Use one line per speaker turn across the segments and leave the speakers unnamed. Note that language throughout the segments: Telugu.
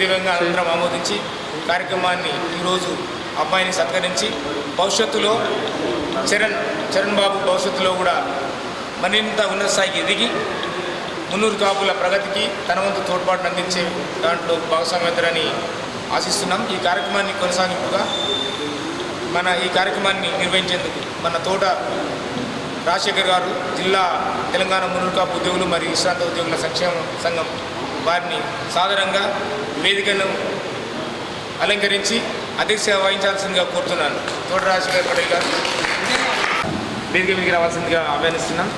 ఏకగ్రీవంగా అందరం ఆమోదించి కార్యక్రమాన్ని ఈరోజు అబ్బాయిని సత్కరించి భవిష్యత్తులో చరణ్ బాబు భవిష్యత్తులో కూడా మరింత ఉన్నత స్థాయికి ఎదిగి మున్నూరు కాపుల ప్రగతికి తన వంతు తోడ్పాటును అందించే దాంట్లో భాగస్వామ్యతని ఆశిస్తున్నాం. ఈ కార్యక్రమాన్ని కొనసాగింపుగా ఈ కార్యక్రమాన్ని నిర్వహించేందుకు మన తోట రాజశేఖర్ గారు జిల్లా తెలంగాణ మున్నూరు కాపు ఉద్యోగులు మరియు విశ్రాంత ఉద్యోగుల సంక్షేమ సంఘం వారిని సాధారణంగా వేదికను అలంకరించి అధ్యక్ష వహించాల్సిందిగా కోరుతున్నాను. తోట రాజశేఖర్ పటేల్ గారు వేదిక మీదకి రావాల్సిందిగా ఆహ్వానిస్తున్నాం.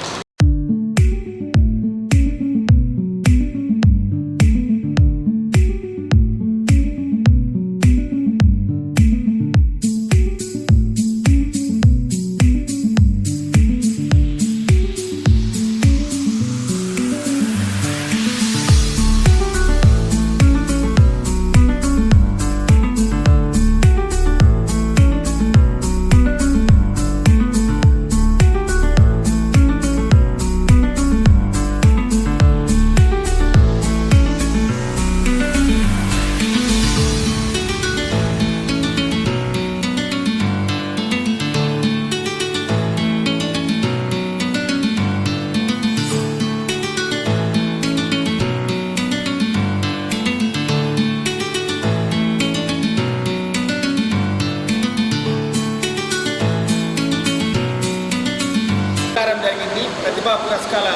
జరిగింది. ప్రతిభా పురస్కార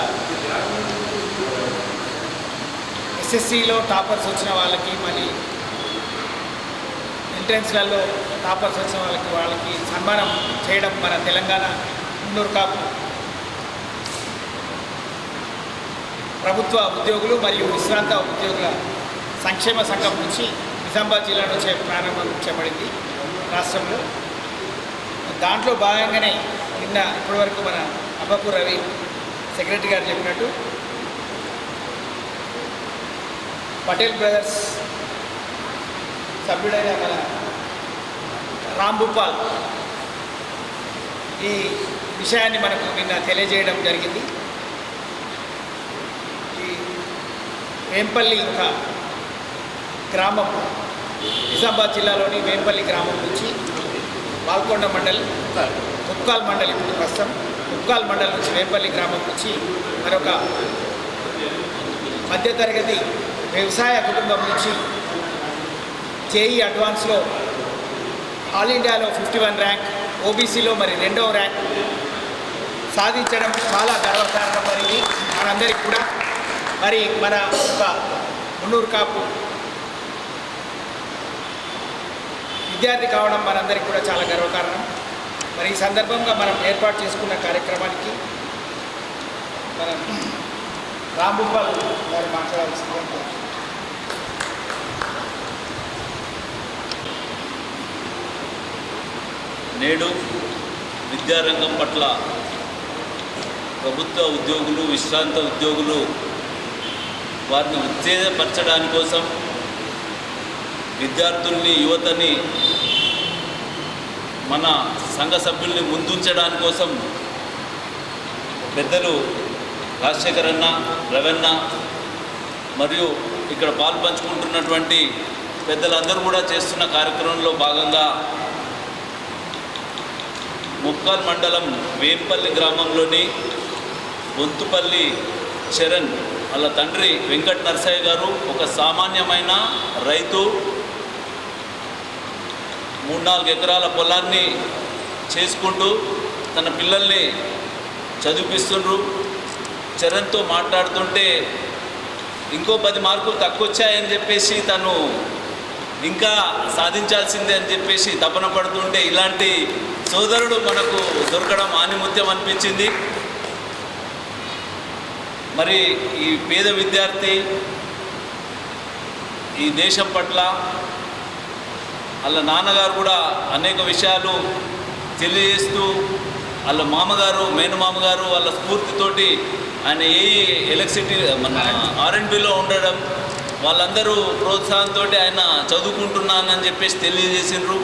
ఎస్ఎస్సిలో టాపర్స్ వచ్చిన వాళ్ళకి, మళ్ళీ ఎంట్రన్స్లలో టాపర్స్ వచ్చిన వాళ్ళకి సన్మానం చేయడం మన తెలంగాణ మున్నూరు కాపు ప్రభుత్వ ఉద్యోగులు మరియు విశ్రాంత ఉద్యోగుల సంక్షేమ సంఘం నుంచి నిజామాబాద్ జిల్లా నుంచే ప్రారంభించబడింది రాష్ట్రంలో. దాంట్లో భాగంగానే నిన్న ఇప్పటివరకు మన అబ్బపూర్ రవి సెక్రటరీ గారు చెప్పినట్టు పటేల్ బ్రదర్స్ సభ్యుడైన మన రామ్ భూపాల్ ఈ విషయాన్ని మనకు నిన్న తెలియజేయడం జరిగింది. ఈ వేంపల్లి ఒక గ్రామం, నిజామాబాద్ జిల్లాలోని వేంపల్లి గ్రామం నుంచి బాల్కొండ మండలి, ఉప్కాల్ మండలి, ఇప్పుడు ప్రస్తుతం ఉప్కాల్ మండలి నుంచి వేంపల్లి గ్రామం నుంచి మరొక మధ్యతరగతి వ్యవసాయ కుటుంబం నుంచి జేఈ అడ్వాన్స్లో ఆల్ ఇండియాలో 51 ర్యాంక్, ఓబీసీలో మరి 2వ ర్యాంక్ సాధించడం చాలా గర్వకారణం. మరి మనందరికీ కూడా మరి మన ఒక మున్నూరు కాపు విద్యార్థి కావడం మనందరికీ కూడా చాలా గర్వకారణం. మరి ఈ సందర్భంగా మనం ఏర్పాటు చేసుకున్న కార్యక్రమానికి మనం రామ్ భూపాల్ గారు మాట్లాడాల్సింది.
నేడు విద్యారంగం పట్ల ప్రభుత్వ ఉద్యోగులు, విశ్రాంత ఉద్యోగులు వారిని ఉత్తేజపరచడాని కోసం, విద్యార్థుల్ని, యువతని, మన సంఘ సభ్యుల్ని ముందుంచడాని కోసం పెద్దలు రాజశేఖర్ అన్న, రవణ మరియు ఇక్కడ పాలు పంచుకుంటున్నటువంటి పెద్దలందరూ కూడా చేస్తున్న కార్యక్రమంలో భాగంగా ముప్కాల్ మండలం వేంపల్లి గ్రామంలోని బొంతుపల్లి చరణ్ వాళ్ళ తండ్రి వెంకట నరసయ్య గారు ఒక సామాన్యమైన రైతు, 3-4 ఎకరాల పొలాన్ని చేసుకుంటూ తన పిల్లల్ని చదివిపిస్తుండ్రు. చరణ్తో మాట్లాడుతుంటే ఇంకో 10 మార్కులు తక్కువ వచ్చాయని చెప్పేసి తను ఇంకా సాధించాల్సిందే అని చెప్పేసి తపన పడుతుంటే ఇలాంటి సోదరుడు మనకు దొరకడం ఆనిముత్యం అనిపించింది. మరి ఈ పేద విద్యార్థి ఈ దేశం పట్ల వాళ్ళ నాన్నగారు కూడా అనేక విషయాలు తెలియజేస్తూ, వాళ్ళ మామగారు, మేనమామగారు వాళ్ళ స్ఫూర్తితోటి ఆయన ఎలక్ట్రిసిటీ మన R&Bలో ఉండడం, వాళ్ళందరూ ప్రోత్సాహంతో ఆయన చదువుకుంటున్నానని చెప్పేసి తెలియజేసిండ్రు.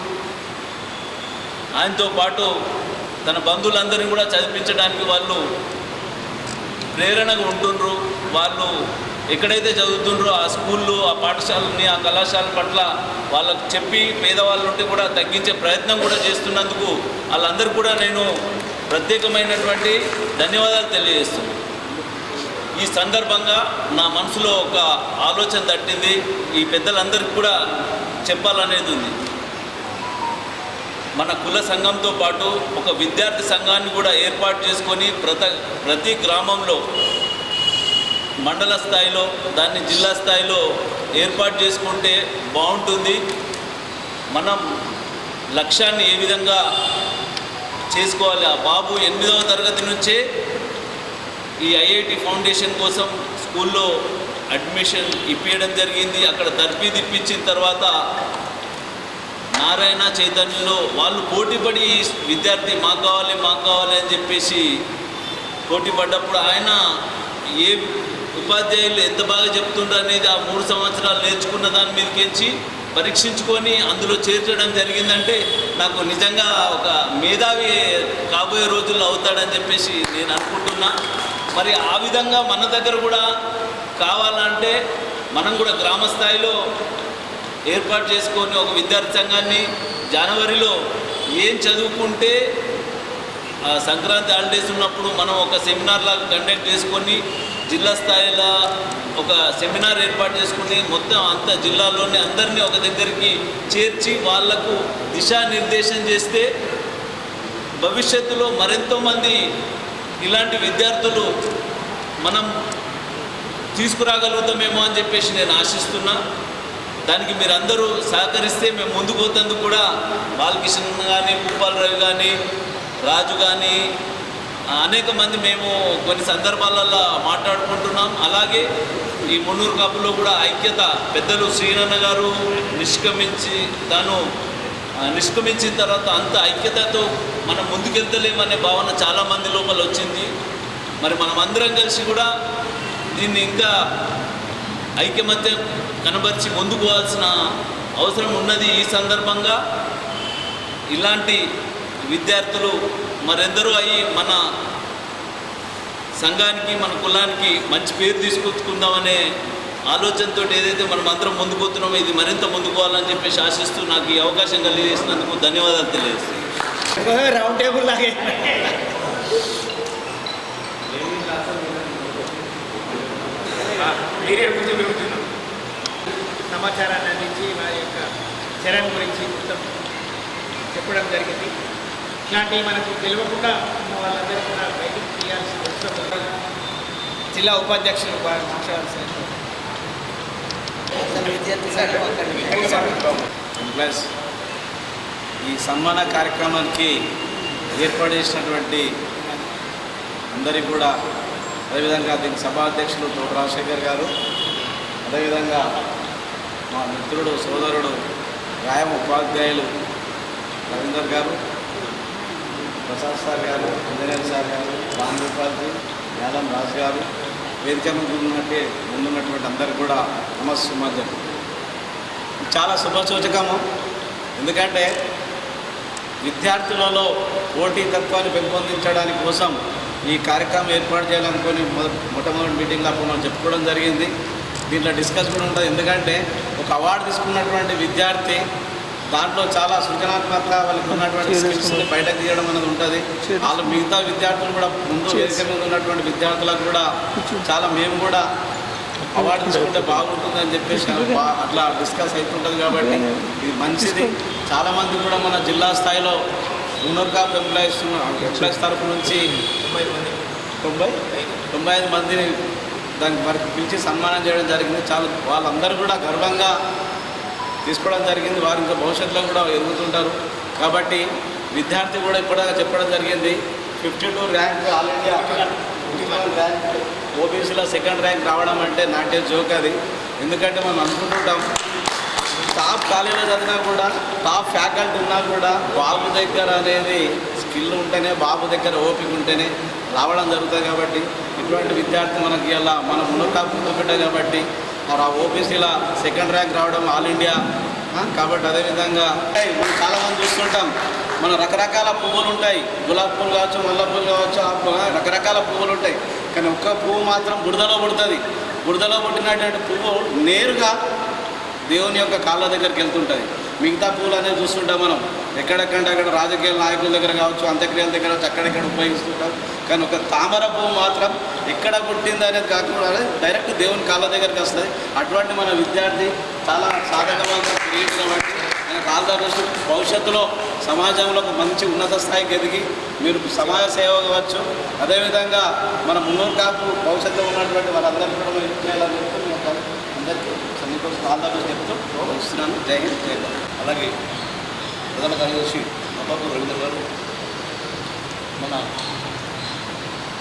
ఆయనతో పాటు తన బంధువులందరినీ కూడా చదివించడానికి వాళ్ళు ప్రేరణగా ఉంటుండ్రు. వాళ్ళు ఎక్కడైతే చదువుతుండ్రో ఆ స్కూళ్ళు, ఆ పాఠశాలని, ఆ కళాశాల పట్ల వాళ్ళకు చెప్పి పేదవాళ్ళు ఉంటే కూడా తగ్గించే ప్రయత్నం కూడా చేస్తున్నందుకు వాళ్ళందరూ కూడా నేను ప్రత్యేకమైనటువంటి ధన్యవాదాలు తెలియజేస్తున్నాను. ఈ సందర్భంగా నా మనసులో ఒక ఆలోచన తట్టింది, ఈ పెద్దలందరికీ కూడా చెప్పాలనేది ఉంది. మన కుల సంఘంతో పాటు ఒక విద్యార్థి సంఘాన్ని కూడా ఏర్పాటు చేసుకొని ప్రతి గ్రామంలో మండల స్థాయిలో దాన్ని జిల్లా స్థాయిలో ఏర్పాటు చేసుకుంటే బాగుంటుంది. మనం లక్ష్యాన్ని ఏ విధంగా చేసుకోవాలి? ఆ బాబు 8వ తరగతి నుంచే ఈ ఐఐటి ఫౌండేషన్ కోసం స్కూల్లో అడ్మిషన్ ఇప్పించడం జరిగింది. అక్కడ తర్ఫీదు ఇప్పించిన తర్వాత నారాయణ చైతన్యలో వాళ్ళు పోటీపడి విద్యార్థి మాకు కావాలి అని చెప్పేసి పోటీ పడ్డప్పుడు ఆయన ఏ ఉపాధ్యాయులు ఎంత బాగా చెప్తుండ్రు అనేది ఆ 3 సంవత్సరాలు నేర్చుకున్న దాని మీదకించి పరీక్షించుకొని అందులో చేర్చడం జరిగిందంటే నాకు నిజంగా ఒక మేధావి కాబోయే రోజుల్లో అవుతాడని చెప్పేసి నేను అనుకుంటున్నా. మరి ఆ విధంగా మన దగ్గర కూడా కావాలంటే మనం కూడా గ్రామ స్థాయిలో ఏర్పాటు చేసుకొని ఒక విద్యార్థి సంఘాన్ని జనవరిలో ఏం చదువుకుంటే సంక్రాంతి హాలిడేస్ ఉన్నప్పుడు మనం ఒక సెమినార్ లాగా కండక్ట్ చేసుకొని జిల్లా స్థాయిలో ఒక సెమినార్ ఏర్పాటు చేసుకుని మొత్తం అంత జిల్లాలోని అందరినీ ఒక దగ్గరికి చేర్చి వాళ్లకు దిశానిర్దేశం చేస్తే భవిష్యత్తులో మరెంతోమంది ఇలాంటి విద్యార్థులు మనం తీసుకురాగలుగుతామేమో అని చెప్పేసి నేను ఆశిస్తున్నా. దానికి మీరందరూ సహకరిస్తే మేము ముందుకు పోతందుకు కూడా బాలకృష్ణ కానీ, భూపాల్ రవి కానీ, రాజు కానీ అనేక మంది మేము కొన్ని సందర్భాలలో మాట్లాడుకుంటున్నాం. అలాగే ఈ మున్నూరు కాపులో కూడా ఐక్యత పెద్దలు శ్రీనన్న గారు నిష్క్రమించిన తర్వాత అంత ఐక్యతతో మనం ముందుకెళ్తలేమనే భావన చాలామంది లోపల వచ్చింది. మరి మనమందరం కలిసి కూడా దీన్ని ఇంకా ఐకమత్యం కనబరిచి ముందుకు పోవాల్సిన అవసరం ఉన్నది. ఈ సందర్భంగా ఇలాంటి విద్యార్థులు మరెందరూ అయ్యి మన సంఘానికి, మన కులానికి మంచి పేరు తీసుకొచ్చుకుందామనే ఆలోచనతో ఏదైతే మనం అందరం ముందుకు పోతున్నామో ఇది మరింత ముందుకు పోవాలని చెప్పేసి ఆశిస్తూ నాకు ఈ అవకాశం కలిగేసినందుకు ధన్యవాదాలు తెలియజేస్తాను.
రౌండ్ టేబుల్ లాగే సమాచారాన్ని అందించి వారి యొక్క చరణ్ గురించి మొత్తం చెప్పడం జరిగింది. ఇట్లాంటివి మనకు తెలియకుండా ఉన్న వాళ్ళందరూ కూడా బయటికి తీయాల్సి వస్తుంది. జిల్లా ఉపాధ్యక్షులు వారు మాట్లాడాల్సిన
ప్లస్ ఈ సన్మాన కార్యక్రమానికి ఏర్పాటు చేసినటువంటి అందరికీ కూడా, అదేవిధంగా దీనికి సభాధ్యక్షులు తోట రాజశేఖర్ గారు, అదేవిధంగా మా మిత్రుడు సోదరుడు వ్యాయామ ఉపాధ్యాయులు రవీందర్ గారు, ప్రసాద్ సార్ గారు, ఇంజనీర్ సార్ గారు, రాంగోపాల్జీ, యాదం రాజు గారు, వేదిక ముందున్నటువంటి అందరికీ కూడా నమస్సుమాంజలి. చాలా శుభసూచకము. ఎందుకంటే విద్యార్థులలో పోటీతత్వాన్ని పెంపొందించడానికి కోసం ఈ కార్యక్రమం ఏర్పాటు చేయాలనుకొని మొట్టమొదటి మీటింగ్లో అప్పుడు మనం చెప్పుకోవడం జరిగింది. దీంట్లో డిస్కస్ కూడా ఉంటుంది. ఎందుకంటే ఒక అవార్డు తీసుకున్నటువంటి విద్యార్థి దాంట్లో చాలా సృజనాత్మక వాళ్ళకి ఉన్నటువంటి స్కిల్స్ని బయటకు తీయడం అనేది ఉంటుంది. వాళ్ళు మిగతా విద్యార్థులు కూడా ముందు వేదిక మీద ఉన్నటువంటి విద్యార్థులకు కూడా చాలా మేము కూడా అవార్డు తీసుకుంటే బాగుంటుందని చెప్పేసి అట్లా డిస్కస్ అవుతుంటుంది. కాబట్టి ఇది మంచిది. చాలామంది కూడా మన జిల్లా స్థాయిలో మున్నూరు కాపు ఎంప్లాయీస్ తరఫు నుంచి 95 మందిని దానికి వారికి పిలిచి సన్మానం చేయడం జరిగింది. చాలా వాళ్ళందరూ కూడా గర్వంగా తీసుకోవడం జరిగింది. వారు ఇంకా భవిష్యత్తులో కూడా ఎదుగుతుంటారు. కాబట్టి విద్యార్థి కూడా ఇప్పటిదాకా చెప్పడం జరిగింది 52 ర్యాంక్ ఆల్ ఇండియా 51 ర్యాంక్ ఓబీసీలో 2nd ర్యాంక్ రావడం అంటే నాటే జోక్ అది. ఎందుకంటే మనం అనుకుంటుంటాం టాప్ కాలేజీలో చదివినా కూడా, టాప్ ఫ్యాకల్టీ ఉన్నా కూడా బాబు దగ్గర అనేది స్కిల్ ఉంటేనే, బాబు దగ్గర ఓపిక ఉంటేనే రావడం జరుగుతుంది. కాబట్టి ఇటువంటి విద్యార్థి మనకి ఇలా మన మున్నూరు పెట్టాం కాబట్టి ఆ ఓబీసీలో 2nd ర్యాంక్ రావడం ఆల్ ఇండియా. కాబట్టి అదేవిధంగా మనం చాలామంది చూస్తుంటాం, మన రకరకాల పువ్వులు ఉంటాయి. గులాబీ పువ్వులు కావచ్చు, మల్లె పువ్వులు కావచ్చు, రకరకాల పువ్వులు ఉంటాయి. కానీ ఒక్క పువ్వు మాత్రం బురదలో పుడుతుంది. బురదలో పుట్టినటువంటి పువ్వు నేరుగా దేవుని యొక్క కాళ్ళ దగ్గరికి వెళ్తుంటుంది. మిగతా పువ్వులు అనేది చూస్తుంటాం మనం ఎక్కడెక్కడంటే అక్కడ రాజకీయ నాయకుల దగ్గర కావచ్చు, అంత్యక్రియల దగ్గర కావచ్చు, అక్కడెక్కడ ఉపయోగిస్తుంటాం. కానీ ఒక తామర పువ్వు మాత్రం ఎక్కడ పుట్టింది అనేది కాకుండా డైరెక్ట్ దేవుని కాళ్ళ దగ్గరికి వస్తుంది. అటువంటి మన విద్యార్థి చాలా సాధకవంతం క్రియేటివ్ బట్టి నేను కాళ్ళ భవిష్యత్తులో సమాజంలో ఒక మంచి ఉన్నత స్థాయికి ఎదిగి మీరు సమాజ సేవ కావచ్చు, అదేవిధంగా మన మున్నూరు కాపు భవిష్యత్తులో ఉన్నటువంటి వాళ్ళందరికీ కూడా మీరు ఇచ్చేయాలని చెప్తూ నేను అందరికీ మీకోసం కాళ్ళ చెప్తూ వస్తున్నాను. జై హింద్, జై భారత్.
అలాగే ప్రధాన కార్యదర్శి అబ్బాపు రవీంద్ర గారు, మన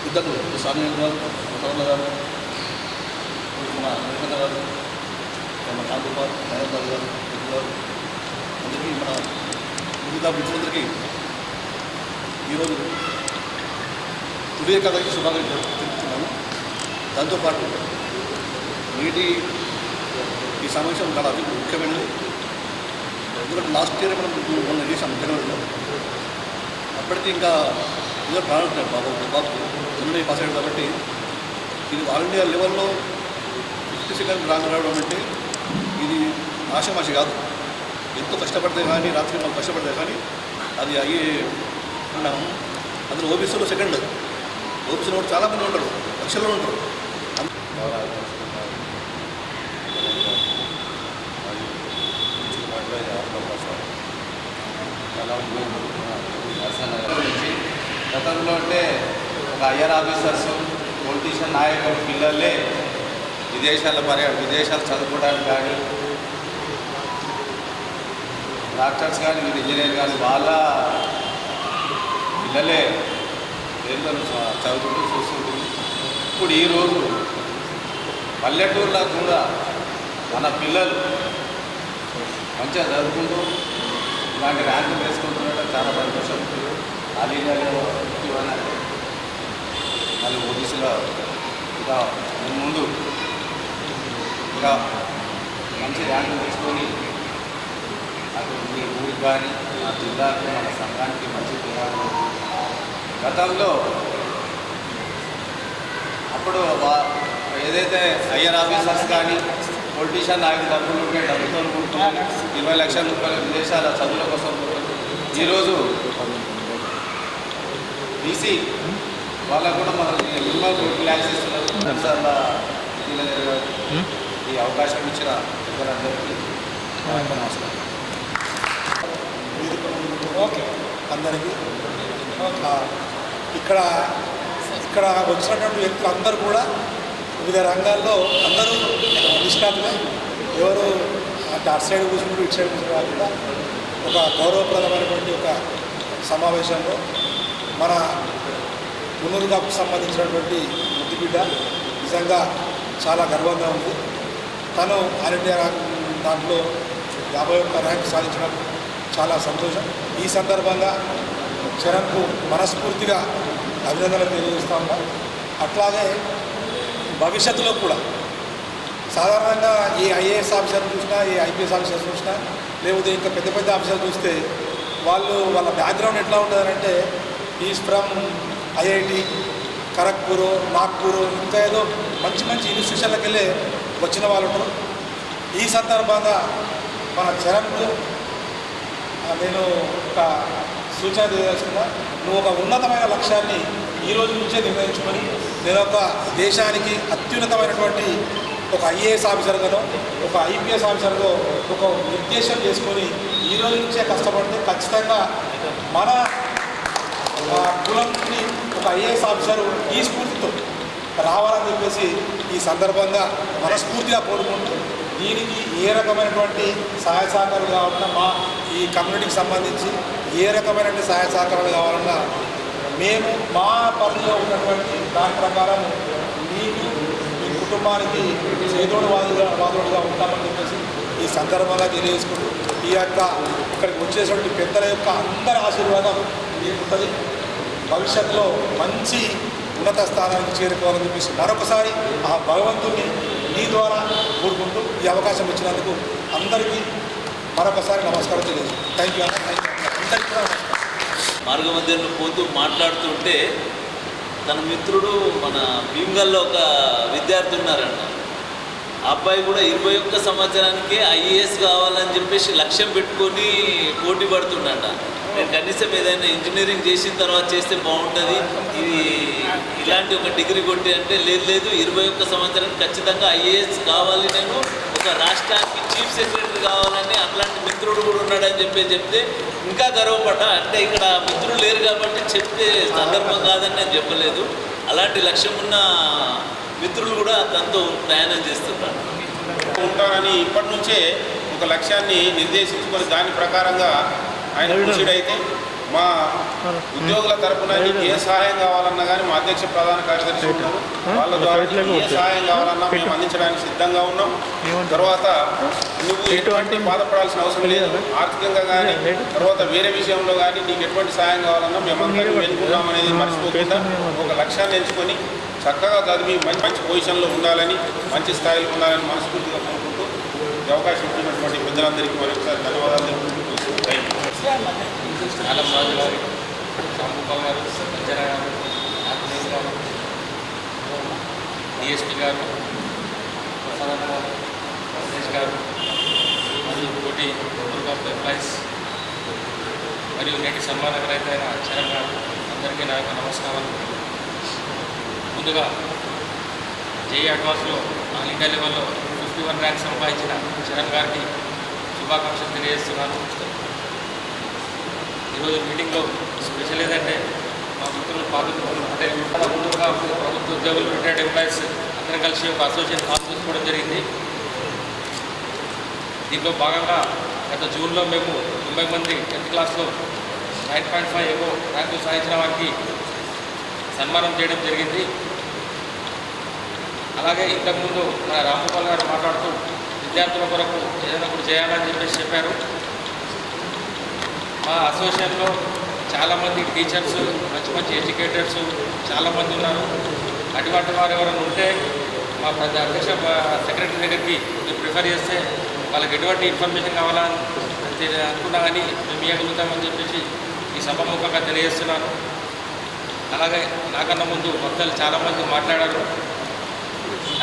ఇద్దరు స్వామి గారు, ముతవల్ల గారు, మన రవీంద్ర గారు, మన కాంతిపాల్ నరేంద్ర గారు, గారు అందరికీ మన మిగతా మిత్రులందరికీ ఈరోజు వివేకాదకి శుభాకాంక్షలు తెలుపుతున్నాను. దాంతోపాటు నేటి ఈ సమావేశం చాలా అతి ముఖ్యమైనది. ఎందుకంటే లాస్ట్ ఇయర్ మనం మొన్న చేసాం జనవరిలో, అప్పటికి ఇంకా ఏదో ప్రారంభించారు బాబు జనవరి పాస్ అయ్యాడు. కాబట్టి ఇది ఆల్ ఇండియా లెవెల్లో 52nd ర్యాంక్ రావడం అంటే ఇది ఆషామాషి కాదు. ఎంతో కష్టపడితే కానీ రాత్రి మనం కష్టపడితే కానీ అది అయ్యే ఉన్నాము. అందులో ఓబీసీలో సెకండ్, ఓబీసీలో కూడా చాలామంది ఉంటారు, లక్షల్లో ఉంటారు.
గతంలో అంటే ఒక ఐఆర్ ఆఫీసర్స్, పొలిటీషియన్ నాయకులు పిల్లలే విదేశాలు చదువుకోవడానికి కానీ, డాక్టర్స్ కానీ ఇంజనీర్ కానీ వాళ్ళ పిల్లలే పేర్లను చదువుకుంటూ చూస్తుంటుంది. ఇప్పుడు ఈరోజు పల్లెటూరులో కూడా మన పిల్లలు మంచిగా చదువుకుంటూ ఇలాంటి ర్యాంకులు వేసుకుంటుండటం చాలా సంతోషం. ఆల్ ఇండియాలో మళ్ళీ ఓబీసీలో ఇంకా ముందు ఇంకా మంచి ర్యాంకులు తెచ్చుకొని అటు మీ ఊరికి కానీ మా జిల్లాకు మన సంఘానికి మంచి పేరు. గతంలో అప్పుడు ఏదైతే ఐఆర్ ఆఫీసర్స్ కానీ పొలిటీషియన్ నాయకులు డబ్బులు ఉంటే డబ్బుతో కూడుకుని 20 లక్షల రూపాయల విదేశాల చదువుల కోసం ఈరోజు బీసీ వాళ్ళకు కూడా మన మినిమం 2 lakhs ఇస్తున్నారు. ఈ అవకాశం ఇచ్చిన అందరికీ నమస్కారం.
ఓకే అందరికీ ఇక్కడ వచ్చినటువంటి వ్యక్తులు అందరూ కూడా వివిధ రంగాల్లో అందరూ నిష్ణాతులే. ఎవరు అటు సైడ్ కూర్చుంటూ ఇటు సైడ్ కూర్చుని కాకుండా ఒక గౌరవప్రదమైనటువంటి ఒక సమావేశంలో మన మున్నూరు కాపుకు సంబంధించినటువంటి ముద్దుబిడ్డ నిజంగా చాలా గర్వంగా ఉంది. తను ఆల్ ఇండియా దాంట్లో 51 ర్యాంక్ సాధించడం చాలా సంతోషం. ఈ సందర్భంగా చరణ్కు మనస్ఫూర్తిగా అభినందనలు తెలియజేస్తూ ఉన్నాం. అట్లాగే భవిష్యత్తులో కూడా సాధారణంగా ఈ ఐఏఎస్ ఆఫీసర్ చూసినా, ఈ ఐపీఎస్ ఆఫీసర్ చూసినా, లేకపోతే ఇంకా పెద్ద పెద్ద ఆఫీసర్ చూస్తే వాళ్ళ బ్యాక్గ్రౌండ్ ఎట్లా ఉంటుందంటే is from IIT Kharagpur, Nagpur, ఇంకా ఏదో మంచి మంచి ఇన్స్టిట్యూషన్లకు వెళ్ళి వచ్చిన వాళ్ళు ఉంటారు. ఈ సందర్భంగా మన చరణ్కు నేను ఒక సూచన తెలియజేస్తున్నా. నువ్వు ఒక ఉన్నతమైన లక్ష్యాన్ని ఈ రోజు నుంచే నిర్ణయించుకొని నేను ఒక దేశానికి అత్యున్నతమైనటువంటి ఒక ఐఏఎస్ ఆఫీసర్గానో ఒక ఐపీఎస్ ఆఫీసర్గా ఒక నిర్దేశం చేసుకొని ఈ రోజు నుంచే కష్టపడితే ఖచ్చితంగా మన కులంకి ఒక ఐఏఎస్ ఆఫీసరు ఈ స్ఫూర్తితో రావాలని చెప్పేసి ఈ సందర్భంగా మనస్ఫూర్తిగా కోరుకుంటూ దీనికి ఏ రకమైనటువంటి సహాయ సహకారాలు కావాలన్నా మా ఈ కమ్యూనిటీకి సంబంధించి ఏ రకమైనటువంటి సహాయ సహకారాలు కావాలన్నా మేము మా పరిధిలో ఉన్నటువంటి దాని ప్రకారం మీకు మీ కుటుంబానికి చేదోడు వాదుడుగా ఉంటామని చెప్పేసి ఈ సందర్భంగా తెలియజేసుకుంటూ ఈ యొక్క ఇక్కడికి వచ్చేటువంటి పెద్దల యొక్క అందరి ఆశీర్వాదం మీకు ఉంటుంది. భవిష్యత్తులో మంచి ఉన్నత స్థానానికి చేరుకోవాలని చెప్పేసి మరొకసారి ఆ భగవంతుడిని నీ ద్వారా కోరుకుంటూ ఈ అవకాశం ఇచ్చినందుకు అందరికీ మరొకసారి నమస్కారం తెలియజేస్తాను. థ్యాంక్ యూ అన్న, థ్యాంక్ యూ అందరికీ కూడా నమస్కారం.
మార్గ మధ్యలో పోతూ మాట్లాడుతుంటే తన మిత్రుడు మన భీమ్గల్లో ఒక విద్యార్థి ఉన్నారంట. ఆ అబ్బాయి కూడా 21 సంవత్సరానికే ఐఏఎస్ కావాలని చెప్పేసి లక్ష్యం పెట్టుకొని పోటీ పడుతుండట. నేను కనీసం ఏదైనా ఇంజనీరింగ్ చేసిన తర్వాత చేస్తే బాగుంటుంది, ఇది ఇలాంటి ఒక డిగ్రీ కొట్టి అంటే లేదు 21 సంవత్సరానికి ఖచ్చితంగా ఐఏఎస్ కావాలి, నేను ఒక రాష్ట్రానికి చీఫ్ సెక్రటరీ కావాలని అట్లాంటి మిత్రుడు కూడా ఉన్నాడని చెప్తే ఇంకా గర్వపడ్డా. అంటే ఇక్కడ మిత్రులు లేరు కాబట్టి చెప్తే సందర్భం కాదని నేను చెప్పలేదు. అలాంటి లక్ష్యం ఉన్న మిత్రులు కూడా తనతో ప్రయాణం చేస్తున్నారు.
ఉంటారని ఇప్పటి నుంచే ఒక లక్ష్యాన్ని నిర్దేశించుకొని దాని ప్రకారంగా ఆయన కృషిడైతే మా ఉద్యోగుల తరఫున ఏ సహాయం కావాలన్నా కానీ మా అధ్యక్ష ప్రధాన కార్యదర్శి ఉంటారు, వాళ్ళ ద్వారా ఏ సహాయం కావాలన్నా మేము అందించడానికి సిద్ధంగా ఉన్నాం. తర్వాత నువ్వు ఎటువంటి బాధపడాల్సిన అవసరం లేదు, ఆర్థికంగా కానీ తర్వాత వేరే విషయంలో కానీ నీకు ఎటువంటి సహాయం కావాలన్నా మేమందరం వెనుకున్నాం అనేది మర్చిపోకుండా ఒక లక్ష్యాన్ని ఎంచుకొని చక్కగా చదివి మంచి పొజిషన్లో ఉండాలని, మంచి స్థాయిలో ఉండాలని మనస్ఫూర్తిగా కోరుకుంటూ ఈ అవకాశం ఇచ్చినటువంటి పెద్దలందరికీ మరొకసారి ధన్యవాదాలు తెలుపుకుంటూ
ఆలంరాజు గారు, రాంగోపాల్ గారు, సంజన గారు, ఆంజనేయ గారు, డిఎస్పీ గారు, ప్రసాద్ గారు, రమేష్ గారు మరియు తోటి గ్రూప్ ఆఫ్ ఎంప్లాయీస్ మరియు నేటి సన్మాన గ్రహీత అయిన చరణ్ గారు అందరికీ నా యొక్క నమస్కారాలు. ముందుగా జేఈ అడ్వాన్స్లో ఆల్ ఇండియా లెవెల్లో 51 ర్యాంక్ సంపాదించిన చరణ్ గారికి శుభాకాంక్షలు తెలియజేస్తున్నాను. ఈరోజు మీటింగ్లో స్పెషల్ ఏంటంటే మా మిత్రులు అంటే ముందుగా ప్రభుత్వ ఉద్యోగులు రిటైర్డ్ ఎంప్లాయీస్ అందరం కలిసి ఒక అసోసియేషన్ ఫామ్ చేసుకోవడం జరిగింది. దీంట్లో భాగంగా గత జూన్లో మేము 90 మంది 10th క్లాస్లో 9.5 ఏవో ర్యాంకులు సాధించిన వారికి సన్మానం చేయడం జరిగింది. అలాగే ఇంతకుముందు మన రాంగోపాల్ గారు మాట్లాడుతూ విద్యార్థుల కొరకు ఏదైనా ఒకటి చేయాలని చెప్పేసి చెప్పారు. మా అసోసియేషన్లో చాలామంది టీచర్స్, మంచి ఎడ్యుకేటర్స్ చాలామంది ఉన్నారు. అటువంటి వారు ఎవరైనా ఉంటే మా అధ్యక్ష సెక్రటరీ దగ్గరికి మీరు ప్రిఫర్ చేస్తే వాళ్ళకి ఎటువంటి ఇన్ఫర్మేషన్ కావాలని అనుకున్నా కానీ మేము ఇవ్వగలుగుతామని చెప్పేసి ఈ సభాముఖంగా తెలియజేస్తున్నాను. అలాగే నాకన్నా ముందు భక్తులు చాలామంది మాట్లాడారు.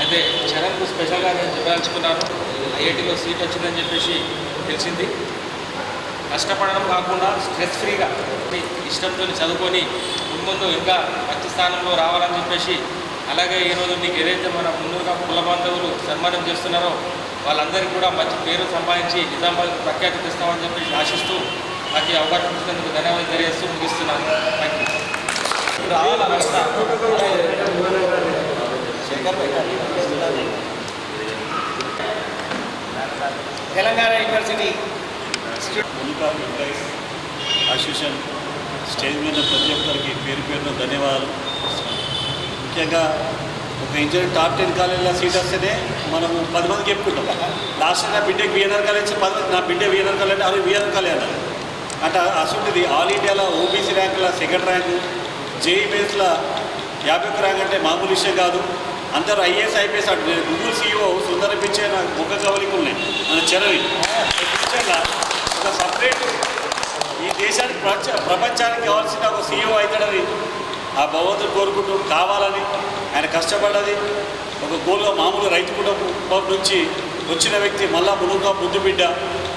అయితే చరణ్కు స్పెషల్గా నేను చెప్పదలుచుకున్నాను. ఐఐటీలో సీట్ వచ్చిందని చెప్పేసి తెలిసింది. కష్టపడడం కాకుండా స్ట్రెస్ ఫ్రీగా ఇష్టంతో చదువుకొని ముందు ఇంకా మంచి స్థానంలో రావాలని చెప్పేసి, అలాగే ఈరోజు నీకు ఏదైతే మన ముందుగా కుల బాంధవులు సన్మానం చేస్తున్నారో వాళ్ళందరికీ కూడా మంచి పేరు సంపాదించి నిజామాబాద్ ప్రఖ్యాతి తెస్తామని చెప్పేసి ఆశిస్తూ నాకు ఈ అవకాశం ఇచ్చినందుకు ధన్యవాదాలు తెలియజేస్తూ ముగిస్తున్నాను. Thank you.
Telangana university
employees association stage మీద ప్రతి ఒక్కరికి పేరు పేరున ధన్యవాదాలు. ముఖ్యంగా ఒక ఇంజనీర్ టాప్ 10 కాలేజీలో సీట్ వస్తేనే మనము 10 మందికి చెప్పుకుంటాం. లాస్ట్ నా బిడ్డకి విఎన్ఆర్ కాలేజ్ 10 మంది, నా బిడ్డ విఎన్ఆర్ కాలేజ్ అది విఎన్ఆర్ కాలేజ్ అన్నారు. అంటే అసలుంటిది ఆల్ ఇండియాలో ఓబీసీ ర్యాంకుల సెకండ్ ర్యాంకు, జేఈ బేస్లో 51 ర్యాంక్ అంటే మామూలు విషయం కాదు. అందరూ ఐఏఎస్ ఐపీఎస్ అంటే గూగుల్ CEO సుందర పిచ్చే నాకు ముఖ కవలికి ఉన్నాయి మన చెరవి ఒక సపరేట్ ఈ దేశానికి ప్రపంచానికి కావాల్సిన ఒక CEO అవుతాడని ఆ భగవంతుడు కోరుకుంటూ కావాలని ఆయన కష్టపడ్డది. ఒక గోల్లో మామూలు రైతు కుటుంబం నుంచి వచ్చిన వ్యక్తి మళ్ళా మునుగా ముద్దు బిడ్డ,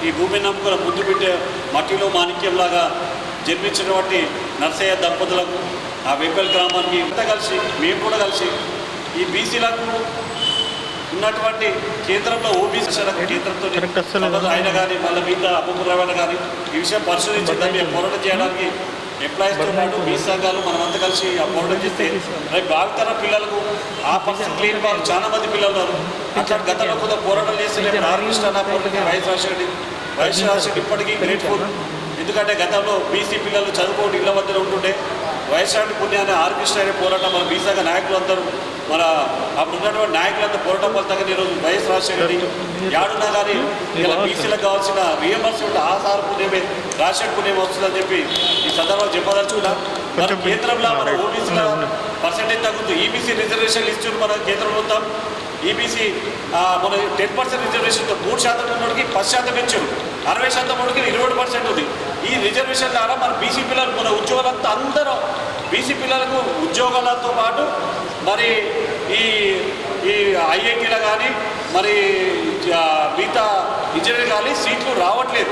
ఈ భూమి నమ్ముకున్న ముద్దు బిడ్డ మట్టిలో మాణిక్యంలాగా జన్మించినటువంటి నర్సయ్య దంపతులకు, ఆ వెంపల్ గ్రామానికి అంతా కలిసి మేము కూడా కలిసి ఈ బీసీలకు ఉన్నటువంటి కేంద్రంలో ఓబీసీ కేంద్రంతో ఆయన కానీ మళ్ళీ మిగతా అబ్బురావాళ్ళు కానీ ఈ విషయం పరిశోధించి దాన్ని పోరాటం చేయడానికి ఎంప్లాయీస్తో పాటు బీసీ సంఘాలు మనమంతా కలిసి ఆ పోరాటం చేస్తే రేపు భావితర పిల్లలకు ఆ పరిస్థితి లేని వాళ్ళు చాలా మంది పిల్లలు ఉన్నారు. అట్లా గతంలో కొంత పోరాటం చేస్తే రేపు ఆర్కిష్ట పోరాటం వైఎస్ రాజశేఖర్ ఇప్పటికీ గ్రేట్ఫుల్. ఎందుకంటే గతంలో బీసీ పిల్లలు చదువుకోవడం ఇళ్ళ మధ్యలో ఉంటుండే వైఎస్ఆర్ పుణ్యాన్ని ఆర్కిష్ట అనే పోరాటం మన బీసీగా నాయకులందరూ మన అప్పుడు ఉన్నటువంటి నాయకులంతా పోరాటం ఫలితంగా ఈరోజు వైఎస్ రాజశేఖర్ యాడున్నా కానీ ఇలా బీసీలకు కావాల్సిన రియంబర్స్మెంట్ ఆ సార్ పుణ్యమే రాజశేఖర్ పుణ్యం వస్తుందని చెప్పి ఈ సందర్భంలో చెప్పదలుచుకున్నా. మన కేంద్రంలో మన ఓబీసీల పర్సెంటేజ్ తగ్గుతుంది. ఈబీసీ రిజర్వేషన్లు ఇచ్చారు మన కేంద్ర ప్రభుత్వం. ఈబీసీ మన 10% రిజర్వేషన్తో 3% ఉన్నోడికి 10% ఇచ్చారు, 60% ఉన్నోడికి 21% ఉంది. ఈ రిజర్వేషన్ ద్వారా మన బీసీ పిల్లలు మన ఉద్యోగాలంతా అందరూ బీసీ పిల్లలకు ఉద్యోగాలతో పాటు మరి ఈ
ఈ ఐఐటీలో కానీ మరి మిగతా ఇంజనీరింగ్ కానీ సీట్లు రావట్లేదు.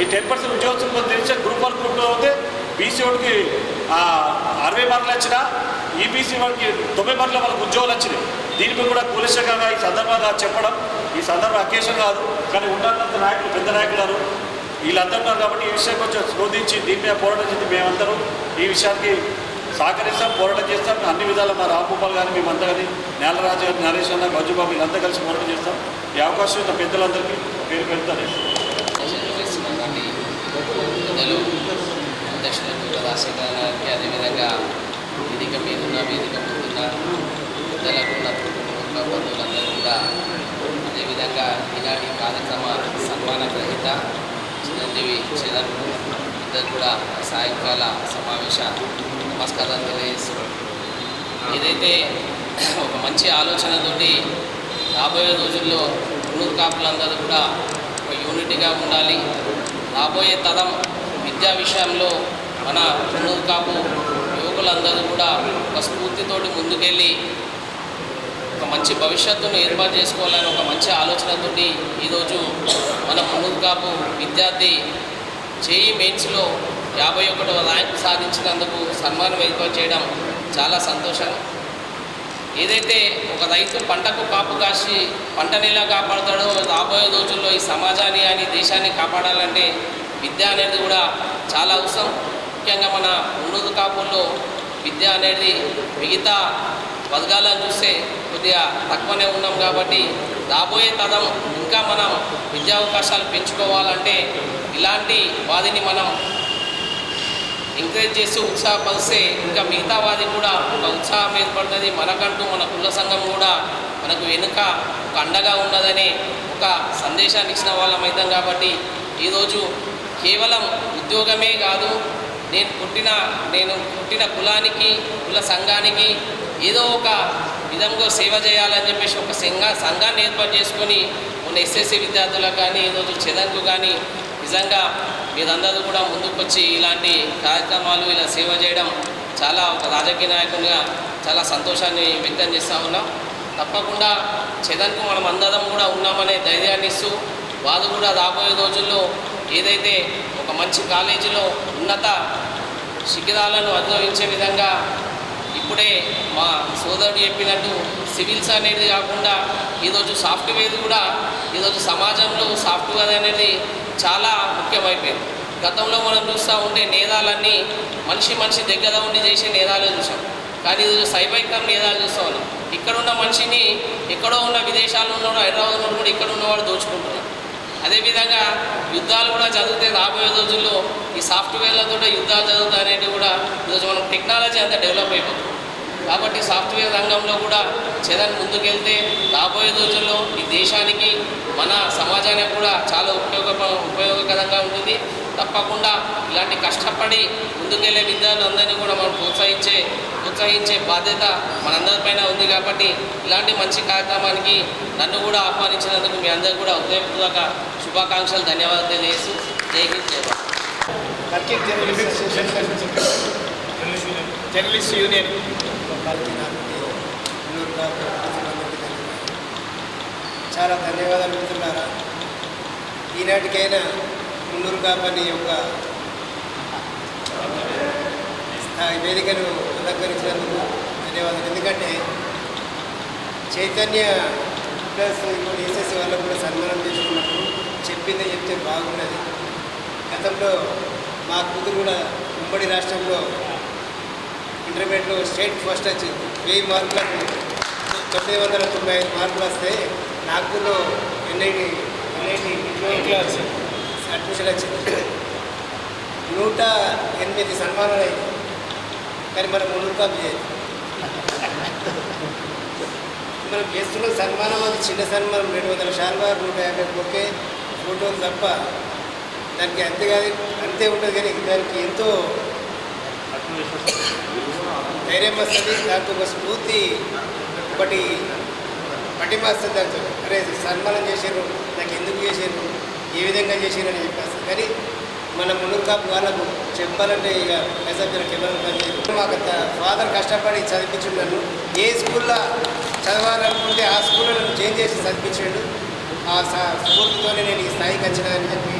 ఈ 10% ఉద్యోగస్తులు కొంత తెలిసిన గ్రూప్ 1 గ్రూప్ 2 అయితే బీసీ వాడికి 60 మార్కులు వచ్చినా ఈబీసీ వాడికి 90 మార్కుల వాళ్ళకి ఉద్యోగాలు వచ్చినాయి. దీనిపై కూడా కూలశంగా ఈ సందర్భంగా చెప్పడం ఈ సందర్భం అకేషన్ కాదు, కానీ ఉన్నత నాయకులు పెద్ద నాయకులు వీళ్ళందరూ ఉన్నారు కాబట్టి ఈ విషయం కొంచెం శోధించి దీని మీద పోరాటం చేసి మేమందరం ఈ విషయానికి సహకరిస్తాం, పోరాటం చేస్తాం. అన్ని విధాలు మా రాంగోపాల్ కానీ మేమంతా కానీ నేలరాజు గారు, నరేష్ అన్న, మంజుబాబు వీళ్ళంతా కలిసి పోరాటం చేస్తాం. ఈ అవకాశం ఉన్న పెద్దలందరికీ పేరు పెడతారు.
అధ్యక్షులకు రాజశేఖరానికి అదేవిధంగా వేదిక మీదున్న వేదిక ముందున్న పెద్దలకున్న బంధువులందరూ కూడా అదేవిధంగా ఈనాటి కార్యక్రమ సన్మాన గ్రహీత చిరంజీవి చేదన్ ఇద్దరు కూడా సాయంకాల సమావేశ నమస్కారాలు తెలియజేస్తున్నాం. ఏదైతే ఒక మంచి ఆలోచనతోటి రాబోయే రోజుల్లో మున్నూరు కాపులందరూ కూడా ఒక యూనిటీగా ఉండాలి. రాబోయే తరం విద్యా విషయంలో మన మున్నూరు కాపు యువకులందరూ కూడా ఒక స్ఫూర్తితోటి ముందుకెళ్ళి ఒక మంచి భవిష్యత్తును ఏర్పాటు చేసుకోవాలని ఒక మంచి ఆలోచనతోటి ఈరోజు మన మున్నూరు కాపు విద్యార్థి జేఈ మెయిన్స్లో 51వ ర్యాంక్ సాధించినందుకు సన్మానం ఏర్పాటు చేయడం చాలా సంతోషం. ఏదైతే ఒక రైతు పంటకు కాపు కాసి పంటని ఎలా కాపాడుతాడో రాబోయే రోజుల్లో ఈ సమాజాన్ని అని దేశాన్ని కాపాడాలంటే విద్య అనేది కూడా చాలా అవసరం. ముఖ్యంగా మన మున్నూరు కాపుల్లో విద్య అనేది మిగతా వర్గాలను చూస్తే కొద్దిగా తక్కువనే ఉన్నాం కాబట్టి రాబోయే తరం ఇంకా మనం విద్యా అవకాశాలు పెంచుకోవాలంటే ఇలాంటి వారిని మనం ఎంకరేజ్ చేసి ఉత్సాహపరిస్తే ఇంకా మిగతా వారికి కూడా ఒక ఉత్సాహం ఏర్పడుతుంది. మనకంటూ మన కుల సంఘం కూడా మనకు వెనుక ఒక అండగా ఉన్నదని ఒక సందేశాన్ని ఇచ్చిన వాళ్ళం అవుతాం. కాబట్టి ఈరోజు కేవలం ఉద్యోగమే కాదు, నేను పుట్టిన కులానికి కుల సంఘానికి ఏదో ఒక విధంగా సేవ చేయాలని చెప్పేసి ఒక సంఘాన్ని ఏర్పాటు చేసుకొని ఉన్న ఎస్ఎస్సీ విద్యార్థులకు కానీ ఈరోజు చెదన్కు కానీ నిజంగా మీరందరూ కూడా ముందుకొచ్చి ఇలాంటి కార్యక్రమాలు ఇలా సేవ చేయడం చాలా ఒక రాజకీయ నాయకునిగా చాలా సంతోషాన్ని వ్యక్తం చేస్తూ ఉన్నాం. తప్పకుండా చెదన్కు మనం అందరం కూడా ఉన్నామనే ధైర్యాన్ని ఇస్తూ వారు కూడా రాబోయే రోజుల్లో ఏదైతే ఒక మంచి కాలేజీలో ఉన్నత శిఖరాలను అధిరోహించే విధంగా ఇప్పుడే మా సోదరుడు చెప్పినట్టు సివిల్స్ అనేది కాకుండా ఈరోజు సాఫ్ట్వేర్ కూడా ఈరోజు సమాజంలో సాఫ్ట్వేర్ అనేది చాలా ముఖ్యమైపోయింది. గతంలో మనం చూస్తూ ఉంటే నేరాలన్నీ మనిషి దగ్గర ఉండి చేసే నేరాలు చూసాం, కానీ ఈరోజు సైబర్ క్రైమ్ నేరాలు చూస్తూ ఉన్నాం. ఇక్కడున్న మనిషిని ఎక్కడో ఉన్న విదేశాల్లో ఉన్నాడు, హైదరాబాద్ ఉన్నాడు కూడా ఇక్కడ ఉన్నవాడు దోచుకుంటున్నాడు. అదేవిధంగా యుద్ధాలు కూడా జరిగితే రాబోయే రోజుల్లో ఈ సాఫ్ట్వేర్లతో యుద్ధాలు జరుగుతాయి అనేది కూడా ఈరోజు మనం టెక్నాలజీ అంతా డెవలప్ అయిపోతుంది. కాబట్టి సాఫ్ట్వేర్ రంగంలో కూడా చెదన్ ముందుకెళ్తే రాబోయే రోజుల్లో ఈ దేశానికి మన సమాజానికి కూడా చాలా ఉపయోగకరంగా ఉంటుంది. తప్పకుండా ఇలాంటి కష్టపడి ముందుకెళ్ళే విద్యార్థులందరినీ కూడా మనం ప్రోత్సహించే బాధ్యత మనందరిపైన ఉంది. కాబట్టి ఇలాంటి మంచి కార్యక్రమానికి నన్ను కూడా ఆహ్వానించినందుకు మీ అందరికీ కూడా హృదయపూర్వక శుభాకాంక్షలు, ధన్యవాదాలు తెలియజేస్తూ జై హింద్ జై భారత్.
జర్నలిస్ట్ యూనియన్
చాలా ధన్యవాదాలు మిత్రులారా. ఈనాటికైనా మున్నూరు కాపని యొక్క వేదికను అలంకరించినందుకు ధన్యవాదాలు. ఎందుకంటే చైతన్య ప్లస్ ఎస్ఎస్సీ వాళ్ళకు కూడా సన్మానం చేసుకున్నప్పుడు చెప్పిందే చెప్తే బాగున్నది. గతంలో మా కూతురు కూడా ఉమ్మడి రాష్ట్రంలో ఇంటర్మీడియట్లో స్టేట్ ఫస్ట్ వచ్చింది. 1000 మార్కులకు 995 మార్కులు వస్తే నాగ్పూర్లో ఎన్ఐటి అడ్మిషన్ వచ్చింది. 108 సన్మానాలు అయింది, కానీ మనం మున్నూరు కాపు చేయాలి. మనం చేస్తున్న సన్మానం అది చిన్న సన్మానం, 200 శాల్వార్, 150 బొకే ఫోటోలు తప్ప దానికి అంతే ఉంటుంది. కానీ దానికి ఎంతో ధైర్యం వస్తుంది, దాంతో ఒక స్ఫూర్తి, ఒకటి పటిమ వస్తుంది. దాంతో అరే సన్మానం చేశారు, నాకు ఎందుకు చేశారు, ఏ విధంగా చేశారు అని చెప్పేస్తుంది. కానీ మన మున్నూరు కాపు వాళ్ళకు చెప్పాలంటే ఇక మెసేజ్ ఎవరు పని. మాకు ఫాదర్ కష్టపడి చదివించున్నాను. ఏ స్కూల్లో చదవాలనుకుంటే ఆ స్కూల్లో నన్ను చేంజ్ చేసి చదివించాడు. ఆ స్ఫూర్తితోనే నేను ఈ స్థాయికి వచ్చినానని చెప్పి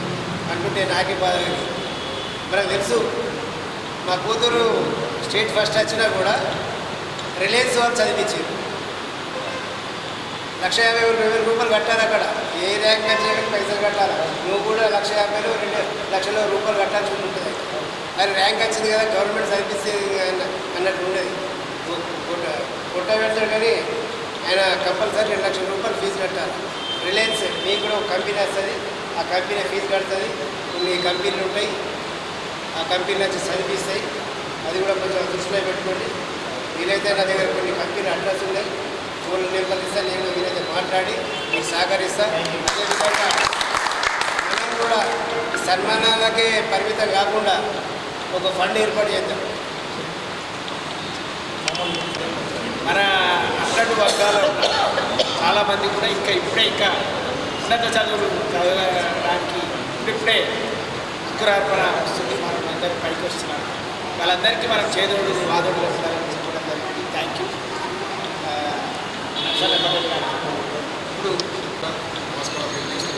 అంటుంటే నాకే బాధ కలిగింది. మనకు తెలుసు మా కూతురు స్టేట్ ఫస్ట్ వచ్చినా కూడా రిలయన్స్ వాళ్ళు చదివించారు. 1,50,000 రూపాయలు కట్టాలి. అక్కడ ఏ ర్యాంక్ వచ్చేకి పైసలు కట్టాలి. నువ్వు కూడా 1,50,000 2,00,000 రూపాయలు కట్టాల్సి ఉంటుంది. అది ర్యాంక్ వచ్చింది కదా గవర్నమెంట్ చదివిస్తే అన్నట్టు ఉండేది. కొట్ట పెడతాడు కానీ ఆయన కంపల్సరీ 2,00,000 రూపాయలు ఫీజు కట్టాలి. రిలయన్స్ మీకు కూడా ఒక కంపెనీ వస్తుంది, ఆ కంపెనీ ఫీజు కడుతుంది. కొన్ని కంపెనీలు ఉంటాయి, ఆ కంపెనీలు వచ్చి చదివిస్తాయి. అది కూడా కొంచెం దృష్టిలో పెట్టుకోండి. వీలైతే నా దగ్గర కొన్ని కంపెనీ అడ్రస్ ఉన్నాయి, ఫోన్ నెంబర్లు ఇస్తా. నేను వీలైతే మాట్లాడి మీకు సహకరిస్తా. అదేవిధంగా మనం కూడా సన్మానాలకే పరిమితం కాకుండా ఒక ఫండ్ ఏర్పాటు చేద్దాం.
మన అట్టడు వర్గాల్లో చాలామంది కూడా ఇప్పుడే ఉన్నత చదువులు చదవడానికి ఇప్పుడే అంకురార్పణ వస్తుంది. మనం అందరూ పైకి వస్తున్నారు. వాళ్ళందరికీ మనం చేదోడు వాదోడుగా ఉండాలని చెప్పడం జరిగింది. Thank you.
ఇప్పుడు నమస్కారం తెలియజేస్తూ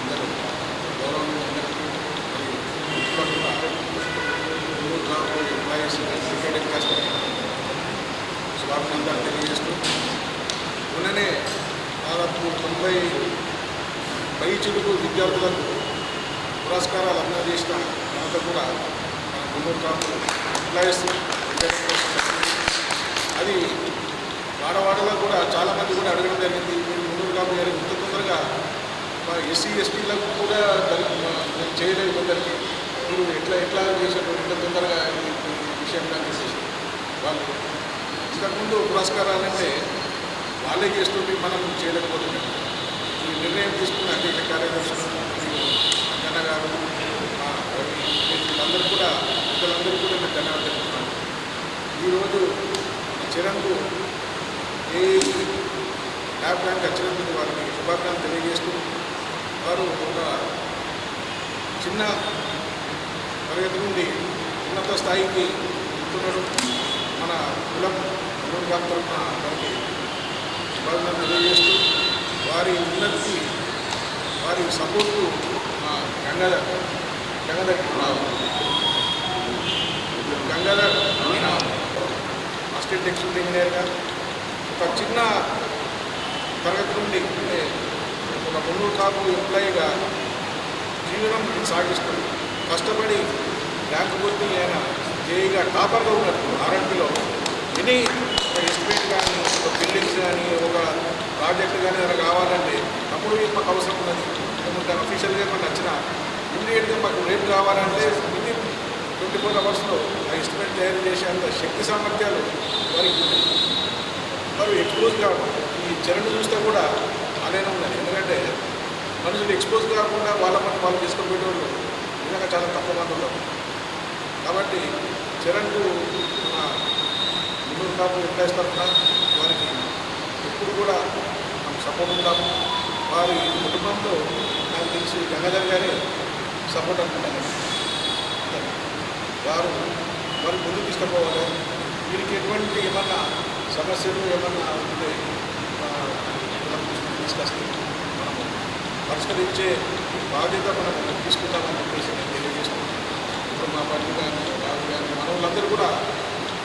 అందరూ గౌరవనీయులందరికీ మరియు ఎంప్లాయీస్ రిటైర్డ్ కాస్ట్ శుభాకాంక్షలు తెలియజేస్తూ మొన్ననే దాదాపు 90 పైచిలుకు విద్యార్థులకు పురస్కారాలు అందజేసిన ఘనత కూడా మన గుంటూరు కాపు ఎంప్లాయీస్ అది వాడవాడగా కూడా చాలామంది కూడా అడగడం జరిగింది. మీరు గుంటూరు కాపు గారు ఇంత తొందరగా మా ఎస్సీ ఎస్టీలకు కూడా చేయలేదు కొందరికి, మీరు ఎట్లా చేశారు ఇంత తొందరగా ఈ విషయంలో చేసేసి వాళ్ళు ఇంతకుముందు పురస్కారాలంటే వాళ్ళే చేస్తుంటే మనం చేయలేకపోతున్నాం. ఈ నిర్ణయం తీసుకున్న అధ్యక్ష కార్యదర్శులు అంజన గారు వీళ్ళందరూ కూడా ఇతరులందరూ కూడా నేను ధన్యవాదాలు చెప్తున్నాను. ఈరోజు చరణ్కు ఏ ల్యాబ్ ర్యాంక్ వచ్చినందుకు వారికి శుభాకాంక్షలు తెలియజేస్తూ వారు ఒక చిన్న తరగతి నుండి ఉన్నత స్థాయికి వెళ్తున్నారు. మన కులం గుంటూరు తరఫున వారికి శుభాకాంక్షలు తెలియజేస్తూ వారి ఉన్నతికి వారి సపోర్టు గంగాధర్ ఆయన అసిస్టెంట్ ఎగ్జిక్యూటివ్ ఇంజనీర్గా ఒక చిన్న తరగతి నుండి అంటే ఒక గుంటూరు కాపు ఎంప్లాయీగా జీవనం సాగిస్తూ కష్టపడి ర్యాంకు కొద్ది ఆయన జేఈగా టాపర్గా ఉన్నాడు. ఆర్ఎండ్లో ఎనీ ఎస్టిమేట్ కానీ ఒక బిల్డింగ్స్ కానీ ఒక ప్రాజెక్ట్ కానీ ఏమైనా కావాలంటే అప్పుడు మాకు అవసరం ఉన్నది. ఏమంటే అఫీషియల్గా కొన్ని నచ్చిన ఇమ్మీడియట్గా మాకు రేపు కావాలంటే వితిన్ 24 అవర్స్లో ఆ ఎస్టిమేట్ తయారు చేసేంత శక్తి సామర్థ్యాలు వారికి ఉన్నాయి. వారు ఎక్స్పోజ్ కావడం ఈ చరణ్ చూస్తే కూడా అలానే ఉన్నది. ఎందుకంటే మనుషులు ఎక్స్పోజ్ కాకుండా వాళ్ళ వాళ్ళు తీసుకుపోయే వాళ్ళు నిజంగా చాలా తక్కువ మంది ఉన్నారు. కాబట్టి చరణ్కు గుంటూరు కాపు ఎంప్లాయీస్ తరఫున వారికి ఎప్పుడు కూడా మనం సపోర్ట్ ఉంటాము. వారి కుటుంబంలో నాకు తెలిసి గంగాధర్ గారే సపోర్ట్ అనుకుంటాను. వారు ముందుకు తీసుకుపోవాలి. వీరికి ఎటువంటి ఏమన్నా సమస్యలు ఏమన్నా ఉంటే తీసుకొస్తే మనం పరిష్కరించే బాధ్యత మనం తీసుకుంటామని చెప్పేసి నేను తెలియజేస్తున్నాను. ఇప్పుడు మా పల్లి కానీ బాబు కానీ మన వాళ్ళందరూ కూడా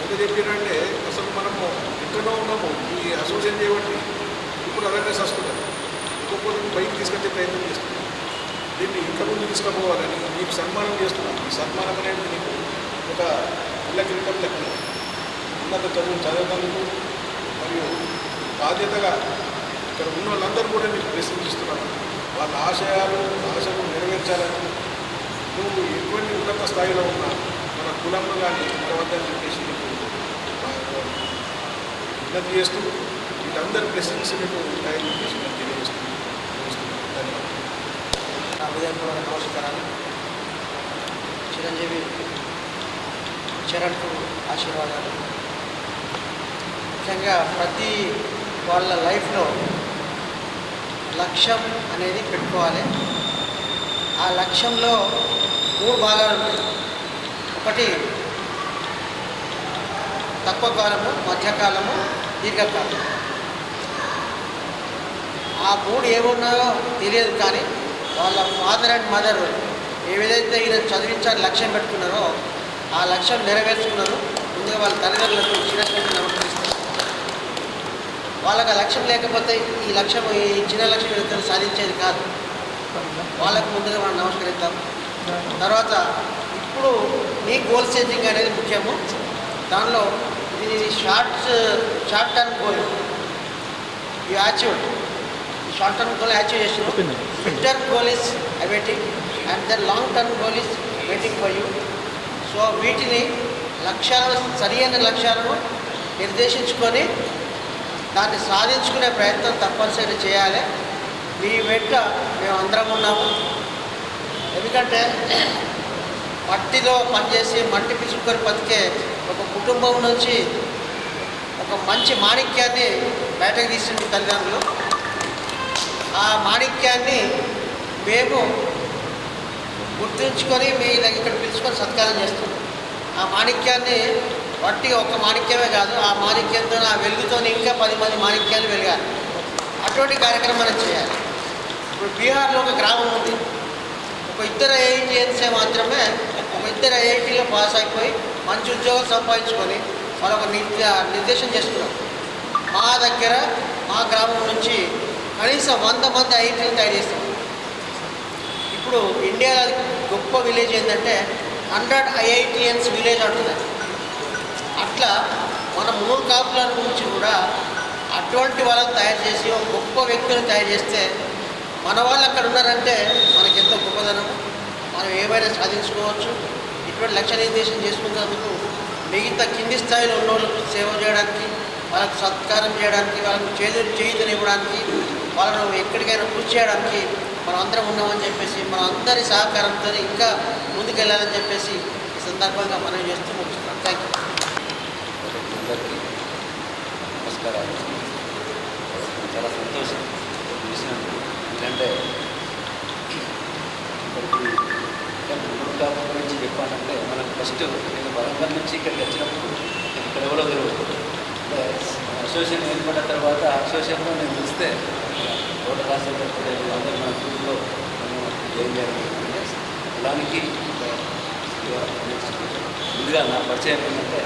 ఎంత చెప్పారంటే అసలు మనము ఎక్కడో ఉన్నాము ఈ అసోసియేషన్ చేయబట్టి ఇప్పుడు అవేర్నెస్ వస్తున్నారు. ఇంకొకటి బయట తీసుకొచ్చే ప్రయత్నం చేస్తున్నాం. దీన్ని ఇంకా ముందు తీసుకుపోవాలని మీకు సన్మానం చేస్తున్నాం. ఈ సన్మానం అనేది మీకు ఒక ఇళ్ళ కిరీటం లెక్కన ఉన్నత చదువులు చదవడానికి మరియు బాధ్యతగా ఇక్కడ ఉన్న వాళ్ళందరూ కూడా మీకు ప్రశ్నిస్తున్నారు. వాళ్ళ ఆశలు నెరవేర్చాలని నువ్వు ఎటువంటి ఉన్నత స్థాయిలో ఉన్నా మన కులంలో కానీ ఉండవద్దని చెప్పేసి నీకు విజ్ఞప్తి చేస్తూ వీళ్ళందరి బ్లెస్సింగ్స్ మీకు ఉంటాయని చెప్పేసి నేను తెలియజేస్తున్నాను. ధన్యవాదాలు.
నా హృదయపూర్వక నమస్కారాలు. చిరంజీవి చరణ్కు ఆశీర్వాదాలు. ముఖ్యంగా ప్రతి వాళ్ళ లైఫ్లో లక్ష్యం అనేది పెట్టుకోవాలి. ఆ లక్ష్యంలో 3 భాగాలు ఉంటాయి. ఒకటి తక్కువ కాలము, మధ్యకాలము, దీర్ఘకాలం. ఆ 3 ఏమున్నాయో తెలియదు, కానీ వాళ్ళ ఫాదర్ అండ్ మదర్ ఏదైతే ఈయన చదివించాలని లక్ష్యం పెట్టుకున్నారో ఆ లక్ష్యం నెరవేర్చుకున్నారు. ముందుగా వాళ్ళ తల్లిదండ్రులకు చిన్నటువంటి నమస్కరిస్తారు. వాళ్ళకి ఆ లక్ష్యం లేకపోతే ఈ లక్ష్యం, ఈ చిన్న లక్ష్యం ఏదైతే సాధించేది కాదు. వాళ్ళకు ముందుగా మనం నమస్కరిస్తాం. తర్వాత ఇప్పుడు నీ గోల్ సెట్టింగ్ అనేది ముఖ్యము. దానిలో ఇది short term goal you achieved. Short term goal achieve చేసిన, mid term goal is awaiting and then long term goal is waiting for you. So వీటిని సరైన లక్ష్యాలను నిర్దేశించుకొని దాన్ని సాధించుకునే ప్రయత్నం తప్పనిసరి చేయాలి. మీ వెంట మేము అందరం ఉన్నాము. ఎందుకంటే మట్టిలో పనిచేసి మట్టి పిసుకొని బతికే ఒక కుటుంబం నుంచి ఒక మంచి మాణిక్యాన్ని బయటకు తీసిన తల్లిదండ్రులు. ఆ మాణిక్యాన్ని మేము గుర్తుంచుకొని మీ ఇక్కడ పిలుచుకొని సత్కారం చేస్తున్నాం. ఆ మాణిక్యాన్ని వట్టిగా ఒక మాణిక్యమే కాదు, ఆ మాణిక్యంతో ఆ వెలుగుతో ఇంకా 10 మంది మాణిక్యాలు వెలగాలి. అటువంటి కార్యక్రమం మనం చేయాలి. ఇప్పుడు బీహార్లో ఒక గ్రామం ఉంది. ఒక 2 ఐఐటీఎన్సే మాత్రమే, ఒక 2 ఐఐటీలో పాస్ అయిపోయి మంచి ఉద్యోగం సంపాదించుకొని వాళ్ళు ఒక నిర్దేశం చేస్తున్నారు. మా దగ్గర మా గ్రామం నుంచి కనీసం 100 మంది ఐఐటీలు తయారు చేస్తాం. ఇప్పుడు ఇండియాలో గొప్ప విలేజ్ ఏంటంటే 100 ఐఐటీఎన్స్ విలేజ్ అంటుంది. అట్లా మన మునూరు కాపుల నుంచి కూడా అటువంటి వాళ్ళని తయారు చేసి ఒక గొప్ప వ్యక్తులను తయారు చేస్తే మన వాళ్ళు అక్కడ ఉన్నారంటే మనకి ఎంతో గొప్పదనం. మనం ఏమైనా సాధించుకోవచ్చు. ఇటువంటి లక్ష్య నిర్దేశం చేసుకున్నందుకు మిగతా కింది స్థాయిలో ఉన్న వాళ్ళకు సేవ చేయడానికి, వాళ్ళకు సత్కారం చేయడానికి, వాళ్ళకు చేయుతనివ్వడానికి, వాళ్ళను ఎక్కడికైనా కృషి చేయడానికి మనం అందరం ఉన్నామని చెప్పేసి మన అందరి సహకారంతో ఇంకా ముందుకెళ్ళాలని చెప్పేసి ఈ సందర్భంగా మనం చేస్తూ ముగిస్తున్నాం. Thank you.
అందరికీ నమస్కారాలు. చాలా సంతోషం విషయం ఎందుకంటే మునూరు గురించి చెప్పాలంటే మనకు ఫస్ట్ నేను వరంగల్ నుంచి ఇక్కడికి వచ్చినప్పుడు ఇక్కడ ఎవరో తెలియదు. అంటే అసోసియేషన్ ఏర్పడిన తర్వాత అసోసియేషన్లో నేను చూస్తే ఓటర్ రాసేటప్పుడు అందరూ మన గ్రూప్లో ఏం జరిగిందంటే దానికి ముందుగా నా పరిచయం ఏంటంటే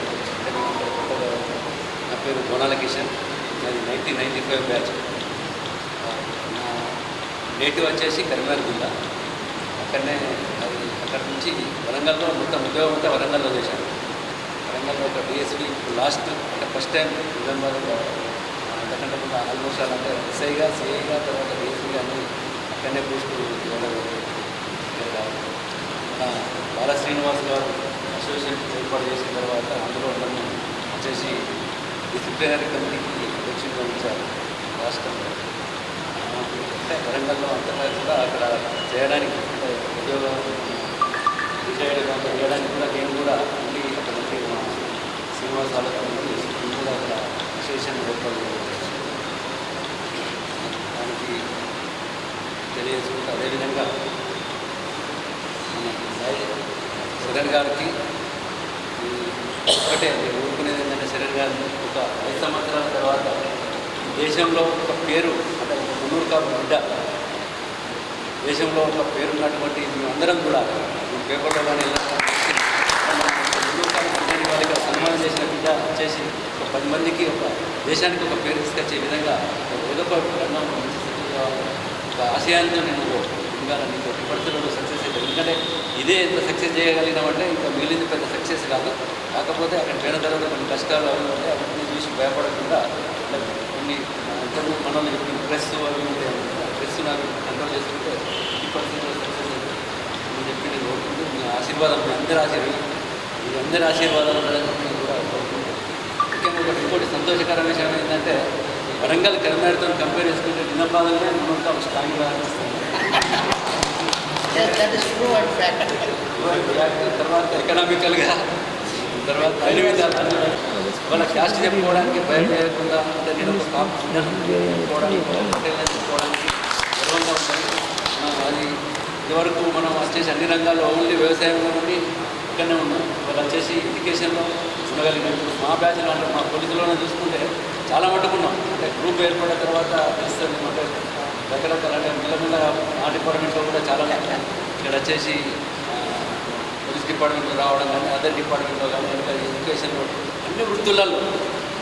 నా పేరు బోనాల కిషన్. నాది 1995 బ్యాచ్. నా నేటివ్ వచ్చేసి కరీంనగర్ జిల్లా. అక్కడనే అక్కడ నుంచి వరంగల్లో మొత్తం ఉద్యోగం అంతా వరంగల్లో చేశాను. వరంగల్లో ఒక డిఎస్పీ లాస్ట్ అంటే ఫస్ట్ టైం నిజామాబాద్లో అంతకంటే కూడా ఆల్మోస్ట్ అంటే ఎస్ఐగా, సిఐగా, తర్వాత డిఎస్పీగా అన్ని అక్కడనే పోస్టు బాల శ్రీనివాస్ గారు అసోసియేషన్ ఏర్పాటు చేసిన తర్వాత అందులో నన్ను వచ్చేసి డిసిప్లినరీ కమిటీకి అధ్యక్షుడిగా ఉంచారు రాష్ట్రంలో. అంటే వరంగల్లో అంతగా కూడా అక్కడ చేయడానికి అంటే ఉద్యోగం చేయడానికి కూడా నేను కూడా మళ్ళీ అక్కడ నుండి మా శ్రీనివాస్ ఆలోచన కూడా అక్కడ అసోసియేషన్ ఏర్పాటు దానికి తెలియజేసుకుంటూ అదేవిధంగా మన సాయి శరణ్ గారికి ఒకటే నేను ఊరుకునేది ఏంటంటే శరణ్ గారిని ఒక 5 సంవత్సరాల తర్వాత దేశంలో ఒక పేరు అంటే ఒక మునూరు కాపు బిడ్డ, దేశంలో ఒక పేరున్నటువంటి మేమందరం కూడా పేపర్లో కానీ మునూరు కాపు బిడ్డని వాళ్ళకి సన్మానం చేసిన బిడ్డ వచ్చేసి ఒక 10 మందికి ఒక దేశానికి ఒక పేరు తీసుకొచ్చే విధంగా ఏదో ఒక రంగం ఒక ఆశయాలతో నేను ఇంకా నీకు ఎట్టి పరిస్థితుల్లో సక్సెస్ అవుతుంది. ఎందుకంటే ఇదే ఎంత సక్సెస్ చేయగలిగినామంటే ఇంకా మిగిలింది పెద్ద సక్సెస్ కాదు. కాకపోతే అక్కడ పోయిన తర్వాత కొన్ని కష్టాలు అవి ఉంటాయి. అవన్నీ చూసి భయపడకుండా కొన్ని ఇంతకు మనల్ని ఇప్పుడు ప్రెస్ అవి ఉంటాయి. ప్రెస్ నాకు కంట్రోల్ చేసుకుంటే ఈ పరిస్థితుల్లో సక్సెస్ అవుతుంది అని చెప్పి నేను కోరుకుంటూ మీ ఆశీర్వాదం, మీ అందరి ఆశీర్వాదాలు ఉండాలని చెప్పి నేను కూడా కోరుకుంటాను. ముఖ్యంగా ఇంకోటి సంతోషకరమైన విషయం ఏంటంటే వరంగల్ కరీంనగర్తో కంపేర్ చేసుకుంటే నిజామాబాద్లోనే మనం స్ట్రాంగ్గా అనిపిస్తుంది. తర్వాత ఎకనామికల్గా తర్వాత అన్ని విధాలు వాళ్ళ క్యాస్ట్ చెప్పుకోవడానికి భయం చేయకుండా అంటే నేను ఒక చెప్పుకోవడానికి చెప్పుకోవడానికి గర్వంగా ఉంటుంది. అది ఇదివరకు మనం వచ్చేసి అన్ని రంగాల్లో ఓన్లీ వ్యవసాయంలో నుండి ఇక్కడనే ఉన్నాం. వాళ్ళు వచ్చేసి ఎడ్యుకేషన్లో ఉండగలిగినాం. మా బ్యాచ్లో అంటే మా పోలీసులోనే చూసుకుంటే చాలా మట్టుకున్నాం. అంటే గ్రూప్ ఏర్పడిన తర్వాత తెలుస్తుంది. అంటే రకరకాల అంటే మెల్లమెల్ల మా డిపార్ట్మెంట్లో కూడా చాలా ఇక్కడ వచ్చేసి పోలీస్ డిపార్ట్మెంట్లో రావడం కానీ అదర్ డిపార్ట్మెంట్లో కానీ ఇంకా ఎడ్యుకేషన్లో అన్ని వృత్తులలో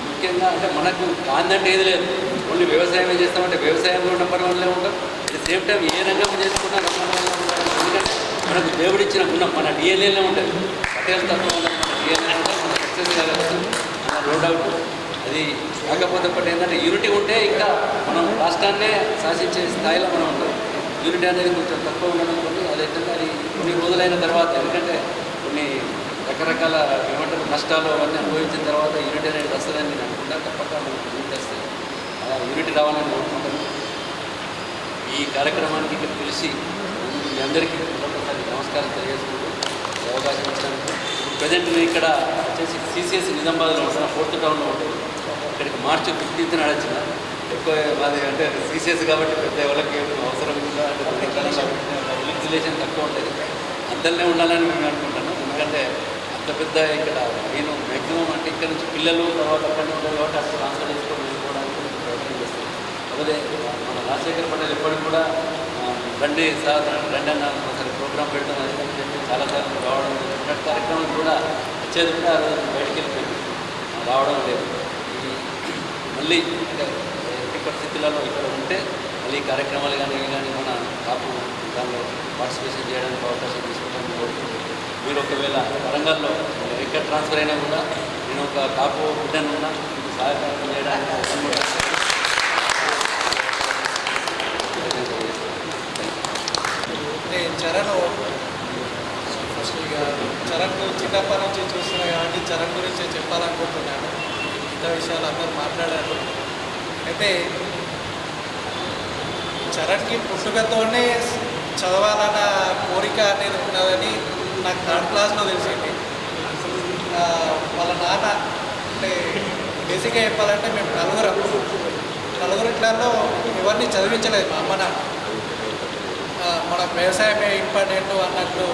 ముఖ్యంగా అంటే మనకు కాందంటే ఏది లేదు. ఓన్లీ వ్యవసాయం చేస్తామంటే వ్యవసాయంలో నెంబర్ వన్లో ఉంటాం. అట్ ది సేమ్ టైం ఏ రంగం చేసుకున్నా నెంబర్ వన్లో ఉంటాం. ఎందుకంటే మనకు దేవుడిచ్చిన గుణం మన డిఎన్ఏలో ఉంటుంది. పటేల్ తత్వం ఉన్నది మన డిఎన్ఏ ఉంటుంది. మన సక్సెస్ కలగలుగుతాం అన్న నో డౌట్. అది కాకపోతే ఒకటి ఏంటంటే యూనిటీ ఉంటే ఇంకా మనం రాష్ట్రాన్నే శాసించే స్థాయిలో మనం ఉంటాం. యూనిటీ అనేది కొంచెం తక్కువ ఉండడం కొన్ని అదైతే అది కొన్ని రోజులైన తర్వాత ఎందుకంటే కొన్ని రకరకాల ఏమంటారు నష్టాలు అవన్నీ అనుభవించిన తర్వాత యూనిటీ అనేది వస్తుందని నేను అనుకుంటా. తప్పక మనం యూనిటీ వస్తుంది. యూనిటీ రావాలని కోరుకుంటాను. ఈ కార్యక్రమానికి ఇక్కడ పిలిచి మీ అందరికీ ఒకసారి నమస్కారం తెలియజేసుకుంటూ అవకాశం ఇచ్చినందుకు. ప్రజెంట్ ఇక్కడ వచ్చేసి సిసిఎస్ నిజామాబాద్లో ఉంటున్న 4th టౌన్లో ఉంటుంది. ఇక్కడికి మార్చి 15th నడిచిన ఎక్కువ మాది అంటే సిసిఎస్ కాబట్టి పెద్ద ఎవరికి అవసరం ఉందా అంటే రిలేషన్ తక్కువ ఉంటుంది. అందరినీ ఉండాలని మేము అనుకుంటాను. ఎందుకంటే అంత పెద్ద ఇక్కడ నేను మ్యాక్సిమం అంటే ఇక్కడ నుంచి పిల్లలు తర్వాత అక్కడనే ఉంటారు కాబట్టి అక్కడ ట్రాన్స్ఫర్ చేసుకొని వెళ్ళిపోవడానికి ప్రయత్నం చేస్తాను. కాకపోతే మన రాజశేఖర్ పటేల్ ఎప్పటికి కూడా రండి సార్ రండి అన్న ఒకసారి ప్రోగ్రామ్ పెడతాం అని చెప్పి చాలాసార్లు రావడం ఉన్నట్టు కార్యక్రమం కూడా వచ్చేది కూడా ఆ రోజు బయటికి వెళ్ళిపోయింది రావడం లేదు. మళ్ళీ అంటే ఎట్టి పరిస్థితులలో ఇక్కడ ఉంటే మళ్ళీ కార్యక్రమాలు కానీ ఇవి కానీ మన కాపు దానిలో పార్టిసిపేషన్ చేయడానికి అవకాశం తీసుకోవడానికి కోరుకుంటున్నాను. మీరు ఒకవేళ వరంగల్లో ఎక్కడ ట్రాన్స్ఫర్ అయినా కూడా నేను ఒక కాపు బిడ్డను ఉన్నా మీకు సహాయపడడం చేయడానికి
చరణ్ ఫస్ట్ ఇక చరణ్ చిన్నప్పటి నుంచి చూస్తున్నా కాబట్టి చరణ్ గురించి చెప్పాలనుకుంటున్నాను. మిగతా విషయాలు అందరూ మాట్లాడారు. అయితే చరణ్కి పుట్టుకతోనే చదవాలన్న కోరిక అనేది ఉన్నదని నాకు 3rd క్లాస్లో తెలిసింది. వాళ్ళ నాన్న అంటే బేసిక్గా చెప్పాలంటే మేము నలుగురిట్లలో ఎవరిని చదివించలేదు. మా అమ్మ నాన్న మన వ్యవసాయమే ఇంపార్టెంట్ అన్నట్లు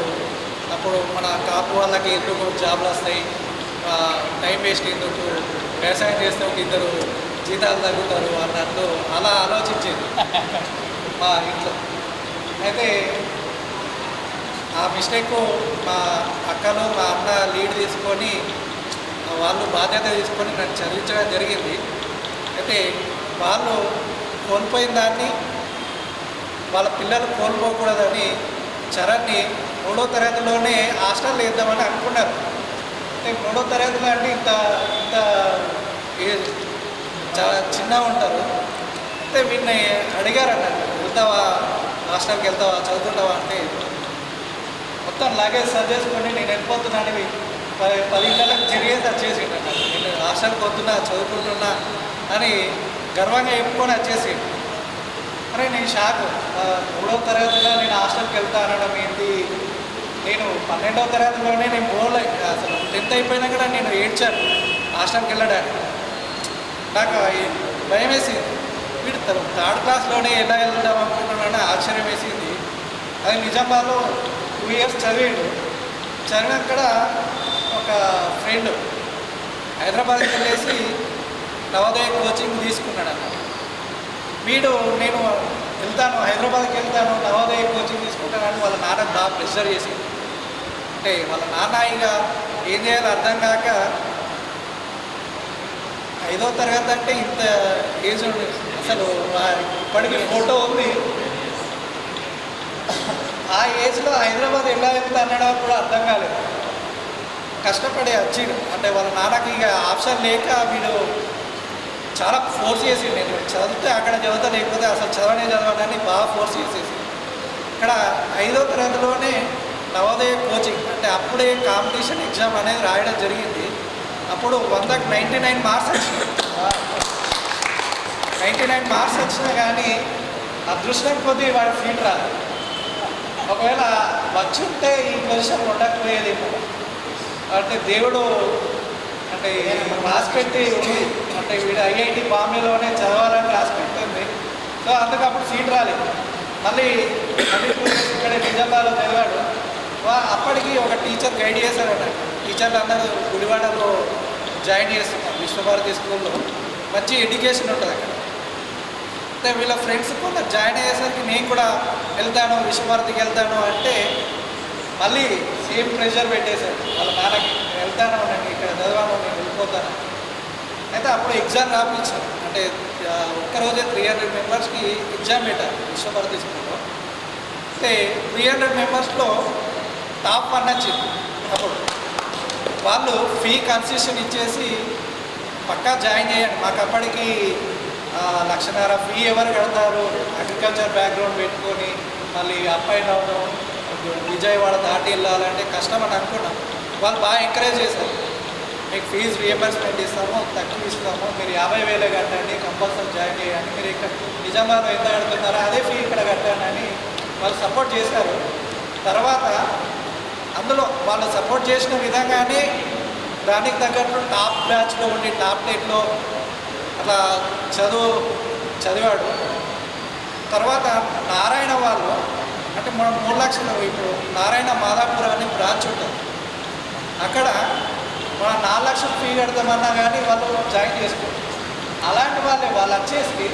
అప్పుడు మన కాపు వాళ్ళకి ఎందుకు జాబ్లు వస్తాయి, టైం వేస్ట్ ఎందుకు, వ్యవసాయం చేస్తే ఒక 2 జీతాలు తగ్గుతారు అన్నట్లు అలా ఆలోచించేది మా ఇంట్లో. అయితే ఆ మిస్టేక్ మా అక్కలు మా అన్న లీడ్ తీసుకొని వాళ్ళు బాధ్యత తీసుకొని నన్ను చదివించడం జరిగింది. అయితే వాళ్ళు కోల్పోయిన దాన్ని వాళ్ళ పిల్లలు కోల్పోకూడదని చరణ్ని 3వ తరగతిలోనే హాస్టల్ వేద్దామని అనుకున్నారు. అంటే 3వ తరగతిలో అంటే ఇంత చాలా చిన్నగా ఉంటారు. అయితే వీడిని అడిగారు అన్నట్టు, వెళ్తావా హాస్టల్కి వెళ్తావా చదువుకుంటావా అంటే మొత్తం లగేజ్ సర్జ్ చేసుకొని నేను వెళ్ళిపోతున్నాను 10 గంటలకు తిరిగేసి వచ్చేసిండు అన్నట్టు. నేను హాస్టల్కి వస్తున్నా చదువుకుంటున్నా అని గర్వంగా చెప్పుకొని వచ్చేసి అరే నేను షాక్. 3వ తరగతిలో నేను హాస్టల్కి వెళ్తా అనడం ఏంటి, నేను 12వ తరగతిలోనే నేను పోలే అసలు 10th అయిపోయినా కూడా నేను ఏడ్చాను హాస్టల్కి వెళ్ళడానికి. నాకు భయం వేసింది. వీడు 3rd క్లాస్లోనే ఎలా వెళ్దాం అనుకుంటున్నాడని ఆశ్చర్యం వేసింది. అది నిజామాబాద్లో 2 years చదివాడు. చదివినక్కడ ఒక ఫ్రెండ్ హైదరాబాద్కి వెళ్ళేసి నవోదయ కోచింగ్ తీసుకున్నాడు అన్న. వీడు నేను వెళ్తాను హైదరాబాద్కి వెళ్తాను నవోదయ కోచింగ్ తీసుకుంటానని వాళ్ళ నాన్న బాగా ప్రెషర్ చేసింది. అంటే వాళ్ళ నాన్న ఇక ఏం చేయాలో అర్థం కాక 5వ తరగతి అంటే ఇంత ఏజ్ ఉంది అసలు ఇప్పటికీ ఫోటో ఉంది. ఆ ఏజ్లో హైదరాబాద్ ఎలా వెళ్తా అన్నడం కూడా అర్థం కాలేదు. కష్టపడి వచ్చిండు. అంటే వాళ్ళ నాన్నకి ఇక ఆప్షన్ లేక వీడు చాలా ఫోర్స్ చేసి నేను చదివితే అక్కడ చదువుతా లేకపోతే అసలు చదవనని బాగా ఫోర్స్ చేసేసి ఇక్కడ 5వ తరగతిలోనే నవోదయ కోచింగ్ అంటే అప్పుడే కాంపిటీషన్ ఎగ్జామ్ అనేది రాయడం జరిగింది. అప్పుడు 100కి 99 మార్క్స్ వచ్చినాయి. 99 మార్క్స్ వచ్చినా కానీ అదృష్టం కొద్దీ వాడి సీట్ రాదు. ఒకవేళ వచ్చుంటే ఈ పొజిషన్ ఉండకపోయేది. అంటే దేవుడు అంటే రాసి పెట్టి ఉంది. అంటే వీడు ఐఐటి బాంబేలోనే చదవాలని రాసి పెట్టింది. సో అందుకు అప్పుడు సీట్ రాలేదు. మళ్ళీ ఇక్కడ నిజామాబాద్లో చదివాడు. అప్పటికి ఒక టీచర్ గైడ్ చేశారట. టీచర్లు అందరూ గుడివాడలో జాయిన్ చేస్తున్నారు విశ్వభారతి స్కూల్లో. మంచి ఎడ్యుకేషన్ ఉంటుంది అక్కడ. అంటే వీళ్ళ ఫ్రెండ్స్ కొందరు జాయిన్ అయ్యేసరికి నేను కూడా వెళ్తాను విశ్వభారతికి వెళ్తాను అంటే మళ్ళీ సేమ్ ప్రెషర్ పెట్టేశారు వాళ్ళ నాన్నకి. నేను వెళ్తాను, నేను ఇక్కడ చదివాను, నేను వెళ్ళిపోతాను. అయితే అప్పుడు ఎగ్జామ్ రాపించాను. అంటే ఒక్కరోజే 300 మెంబర్స్కి ఎగ్జామ్ పెట్టారు విశ్వభారతి స్కూల్లో. అయితే 300 మెంబర్స్లో టాప్ 1 వచ్చింది. అప్పుడు వాళ్ళు ఫీ కన్సెషన్ ఇచ్చేసి పక్కా జాయిన్ చేయండి, మాకు అప్పటికి 1,00,000 ఫీ ఎవరు కడతారు, అగ్రికల్చర్ బ్యాక్గ్రౌండ్ పెట్టుకొని మళ్ళీ అప్ అండ్ డౌన్ విజయవాడ దాటి వెళ్ళాలంటే కష్టం అని అనుకున్నాం. వాళ్ళు బాగా ఎంకరేజ్ చేశారు, మీకు ఫీజు రియంబర్స్మెంట్ ఇస్తాము, తక్కువ ఇస్తాము, మీరు 50,000 కట్టండి, కంపల్సరీ జాయిన్ చేయండి, మీరు ఇక్కడ నిజామాబాద్లో ఎంత కడుతున్నారో అదే ఫీ ఇక్కడ కట్టండి అని వాళ్ళు సపోర్ట్ చేశారు. తర్వాత అందులో వాళ్ళు సపోర్ట్ చేసిన విధంగానే దానికి తగ్గట్టు టాప్ బ్యాచ్లో ఉండి టాప్ 10లో అట్లా చదివాడు. తర్వాత నారాయణ వాళ్ళు అంటే మనం 3 లక్షలు, ఇప్పుడు నారాయణ మాదాపూర్ అని బ్రాంచ్ ఉంటుంది, అక్కడ మనం 4 లక్షలు ఫీ కడతామన్నా కానీ వాళ్ళు జాయిన్ చేసుకోండి. అలాంటి వాళ్ళు వచ్చేసి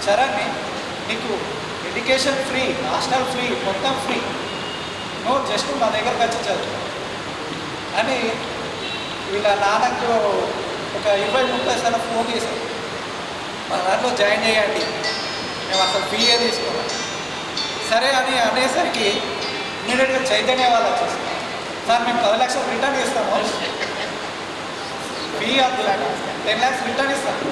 చరణ్ని నీకు ఎడ్యుకేషన్ ఫ్రీ, హాస్టల్ ఫ్రీ, మొత్తం ఫ్రీ, నో జస్ట్ మా దగ్గరకు వచ్చి చదువు అని వీళ్ళ నాన్నకు ఒక 20-30 సార్లు ఫోన్ చేశారు, మా దాంట్లో జాయిన్ చేయండి, మేము అసలు ఫీయే తీసుకోవాలి. సరే అని అనేసరికి ఇమీడియట్గా చైతన్య వాళ్ళు వచ్చేసారు, సార్ మేము 10 లక్షలు రిటర్న్ ఇస్తాము, ఫీ అది 10 lakhs రిటర్న్ ఇస్తాము,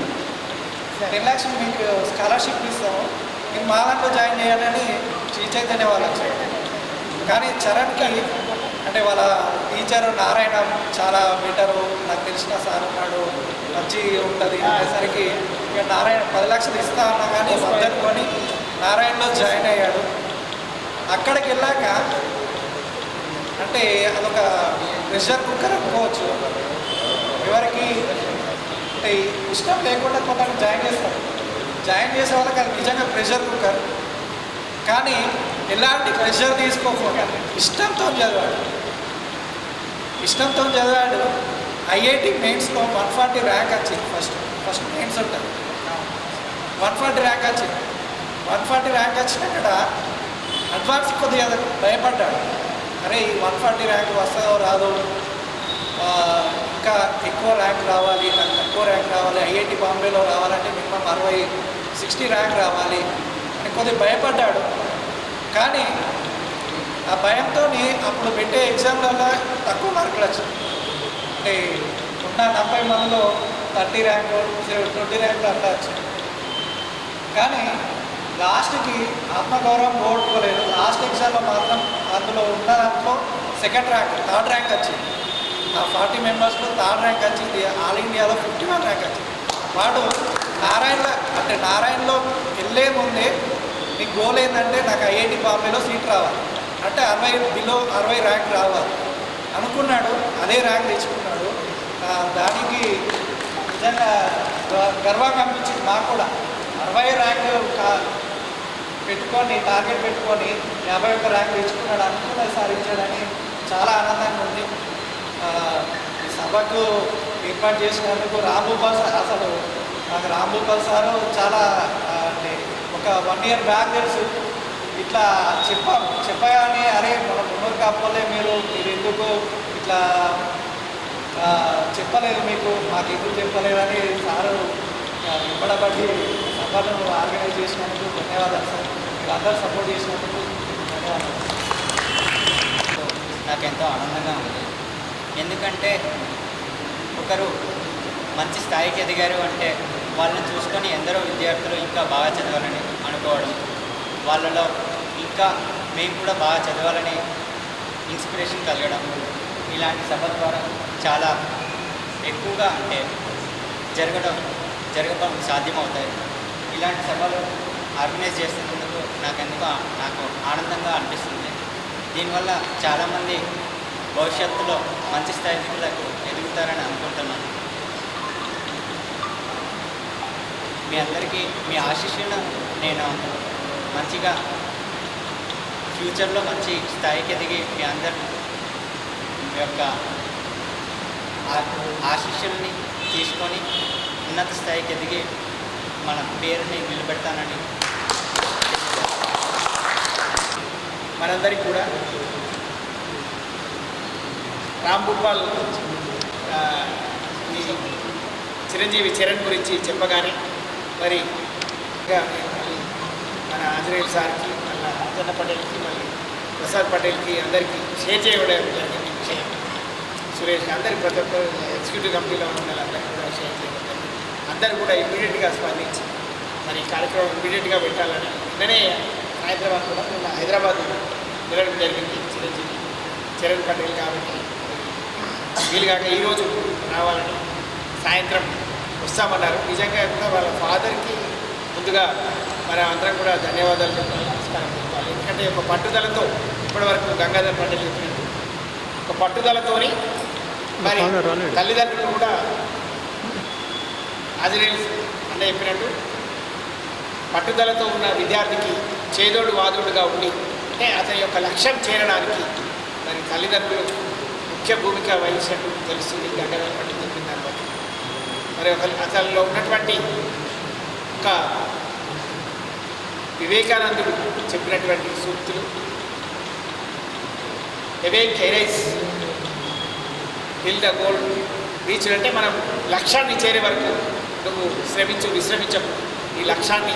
10 lakhs మీకు స్కాలర్షిప్ ఇస్తాము, మీరు మా దాంట్లో జాయిన్ చేయాలని శ్రీ చైతన్య వాళ్ళు వచ్చారు. కానీ చరణ్కి అంటే వాళ్ళ టీచర్ నారాయణ చాలా బెటరు, నాకు తెలిసిన సార్ ఉన్నాడు, మంచి ఉంటుంది అనేసరికి ఇక నారాయణ 10 లక్షలు ఇస్తా అన్నా కానీ వద్దనుకొని నారాయణలో జాయిన్ అయ్యాడు. అక్కడికి వెళ్ళాక అంటే అదొక ప్రెషర్ కుక్కర్ అనుకోవచ్చు. ఎవరికి అంటే ఇష్టం లేకుండా కొందరు జాయిన్ చేస్తారు, జాయిన్ చేసే వాళ్ళకి అది నిజంగా ప్రెషర్ కుక్కర్. కానీ ఎలాంటి ప్రెషర్ తీసుకోకుండా ఇష్టంతో చదివాడు. ఐఐటి మెయిన్స్లో 140 ర్యాంక్ వచ్చింది. ఫస్ట్ మెయిన్స్ ఉంటుంది, 140 ర్యాంక్ వచ్చింది. 140 ర్యాంక్ వచ్చినాక అడ్వాన్స్ కొద్దిగా భయపడ్డాడు, అరే ఈ 140 ర్యాంక్ వస్తుందో రాదో, ఇంకా ఎక్కువ ర్యాంక్ రావాలి, నాకు తక్కువ ర్యాంక్ రావాలి, ఐఐటి బాంబేలో రావాలంటే మినిమం 60 ర్యాంక్ రావాలి అని కొద్దిగా భయపడ్డాడు. కానీ ఆ భయంతో అప్పుడు పెట్టే ఎగ్జామ్లలో తక్కువ మార్కులు వచ్చాయి. అంటే ఉన్న 90 మందిలో 30 ర్యాంకు 20 ర్యాంకులు అట్లా వచ్చాయి. కానీ లాస్ట్కి ఆత్మగౌరవం పోగొట్టుకోలేదు. లాస్ట్ ఎగ్జామ్లో మాత్రం అందులో ఉన్న దాంట్లో థర్డ్ ర్యాంక్ వచ్చింది. ఆ 40 మెంబర్స్లో థర్డ్ ర్యాంక్ వచ్చింది. ఆల్ ఇండియాలో 51 ర్యాంక్ వచ్చింది. వాడు నారాయణలో వెళ్ళే ముందే నీ గోల్ ఏంటంటే నాకు ఐఐటి బాంబేలో సీట్ రావాలి, అంటే 60 ర్యాంక్ రావాలి అనుకున్నాడు. అదే ర్యాంక్ తెచ్చుకున్నాడు. దానికి నిజంగా గర్వంగా అనిపించింది మాకు కూడా. 60 ర్యాంక్ పెట్టుకొని టార్గెట్ పెట్టుకొని 51 ర్యాంక్ తెచ్చుకున్నాడు, అనుకున్నది సాధించాడని చాలా ఆనందంగా ఉంది. ఈ సభకు ఏర్పాటు చేసినందుకు రాంభూపాల్ సార్, అసలు నాకు రాంభూపాల్ సారు చాలా అంటే ఒక 1 year బ్యాక్ తెలుసు. ఇట్లా చెప్పగానే అరే మన మున్నూరు కాపోలే మీరు ఎందుకు ఇట్లా చెప్పలేదు, మాకు ఎందుకు చెప్పలేదని సారు ఇవ్వడబట్టి సభను ఆర్గనైజ్ చేసినందుకు ధన్యవాదాలు సార్. మీరు అందరూ సపోర్ట్ చేసినందుకు ధన్యవాదాలు.
నాకెంతో ఆనందంగా ఉంది, ఎందుకంటే ఒకరు మంచి స్థాయికి ఎదిగారు అంటే వాళ్ళని చూసుకొని ఎందరో విద్యార్థులు ఇంకా బాగా చదవాలని అనుకోవడం, వాళ్ళలో ఇంకా మేము కూడా బాగా చదవాలని ఇన్స్పిరేషన్ కలగడం, ఇలాంటి సభ ద్వారా చాలా ఎక్కువగా అంటే జరగడం సాధ్యమవుతాయి. ఇలాంటి సభలు ఆర్గనైజ్ చేస్తున్నందుకు నాకు ఆనందంగా అనిపిస్తుంది. దీనివల్ల చాలామంది భవిష్యత్తులో మంచి స్థాయికి ఎదుగుతారని అనుకుంటున్నాను. మీ అందరికీ మీ ఆశీస్సులను నేను మంచిగా ఫ్యూచర్లో మంచి స్థాయికి ఎదిగి మీ అందరు యొక్క ఆశీస్సుల్ని తీసుకొని ఉన్నత స్థాయికి ఎదిగి మన పేరుని నిలబెడతానని
మనందరికీ కూడా రామ్ భూపాల్ ఈ చిరంజీవి చరణ్ గురించి చెప్పగానే మరి ఇంకా మన ఆంజనేయుల సార్కి మళ్ళీ అంజన్న పటేల్కి మళ్ళీ ప్రసాద్ పటేల్కి అందరికీ షేర్ చేయడం జరిగింది విషయం. సురేష్ అందరికి ప్రతి ఒక్క ఎగ్జిక్యూటివ్ కమిటీలో ఉన్న వాళ్ళందరికీ కూడా షేర్ చేయడం జరిగింది. అందరూ కూడా ఇమీడియట్గా స్పందించి మరి ఈ కార్యక్రమం ఇమీడియట్గా పెట్టాలని నిన్ననే హైదరాబాద్ కూడా నిన్న హైదరాబాద్ వెళ్ళడం జరిగింది చిరంజీవి చరణ్ పటేల్ కాబట్టి వీలుగాక ఈరోజు రావాలని సాయంత్రం వస్తామన్నారు. నిజంగా కూడా వాళ్ళ ఫాదర్కి ముందుగా మరి అందరం కూడా ధన్యవాదాలు చెప్పాలి, నమస్కారం చెప్పాలి. ఎందుకంటే ఒక పట్టుదలతో ఇప్పటివరకు గంగాధర్ పటేల్ చెప్పినట్టు ఒక పట్టుదలతోని మరి తల్లిదండ్రులు కూడా ఆంజనేయులు అన్న చెప్పినట్టు పట్టుదలతో ఉన్న విద్యార్థికి చేదోడు వాదుడుగా ఉండి అంటే అతని యొక్క లక్ష్యం చేరడానికి మరి తల్లిదండ్రులు ముఖ్య భూమిక వహించినట్టు తెలుస్తుంది గంగాధర్ పటేల్ చెప్పిన దాన్ని బట్టి. మరి అతనిలో ఉన్నటువంటి ఒక వివేకానందుడు చెప్పినటువంటి సూక్తులు awake arise till the goal reach అంటే మనం లక్ష్యాన్ని చేరే వరకు నువ్వు విశ్రమించకు ఈ లక్ష్యాన్ని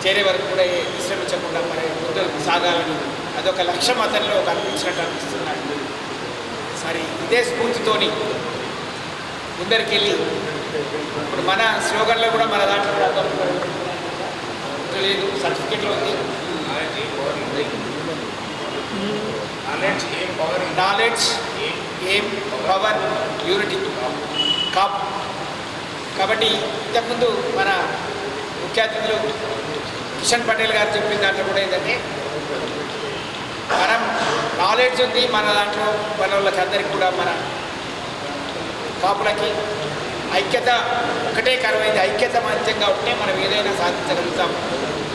చేరే వరకు కూడా విశ్రమించకుండా మరి ముందు సాగాలని అదొక లక్ష్యం అతనిలో కనిపించినట్టు అనిపిస్తున్నాడు. మరి ఇదే స్ఫూర్తితోని ముందరికి వెళ్ళి ఇప్పుడు మన స్లోగన్లో కూడా మన దాంట్లో కూడా లేదు సర్టిఫికేట్లో ఉంది నాలెడ్జ్ ఏం పవర్ యూనిటీ కాప్. కాబట్టి ఇంతకుముందు మన ముఖ్య అతిథులు కిషన్ పటేల్ గారు చెప్పిన దాంట్లో కూడా ఏంటంటే మనం నాలెడ్జ్ ఉంది మన దాంట్లో మన వాళ్ళకి అందరికీ కూడా మన కాపులకి ఐక్యత ఒకటే కరువైంది. ఐక్యత మంచిగా ఉంటే మనం ఏదైనా సాధించగలుగుతాం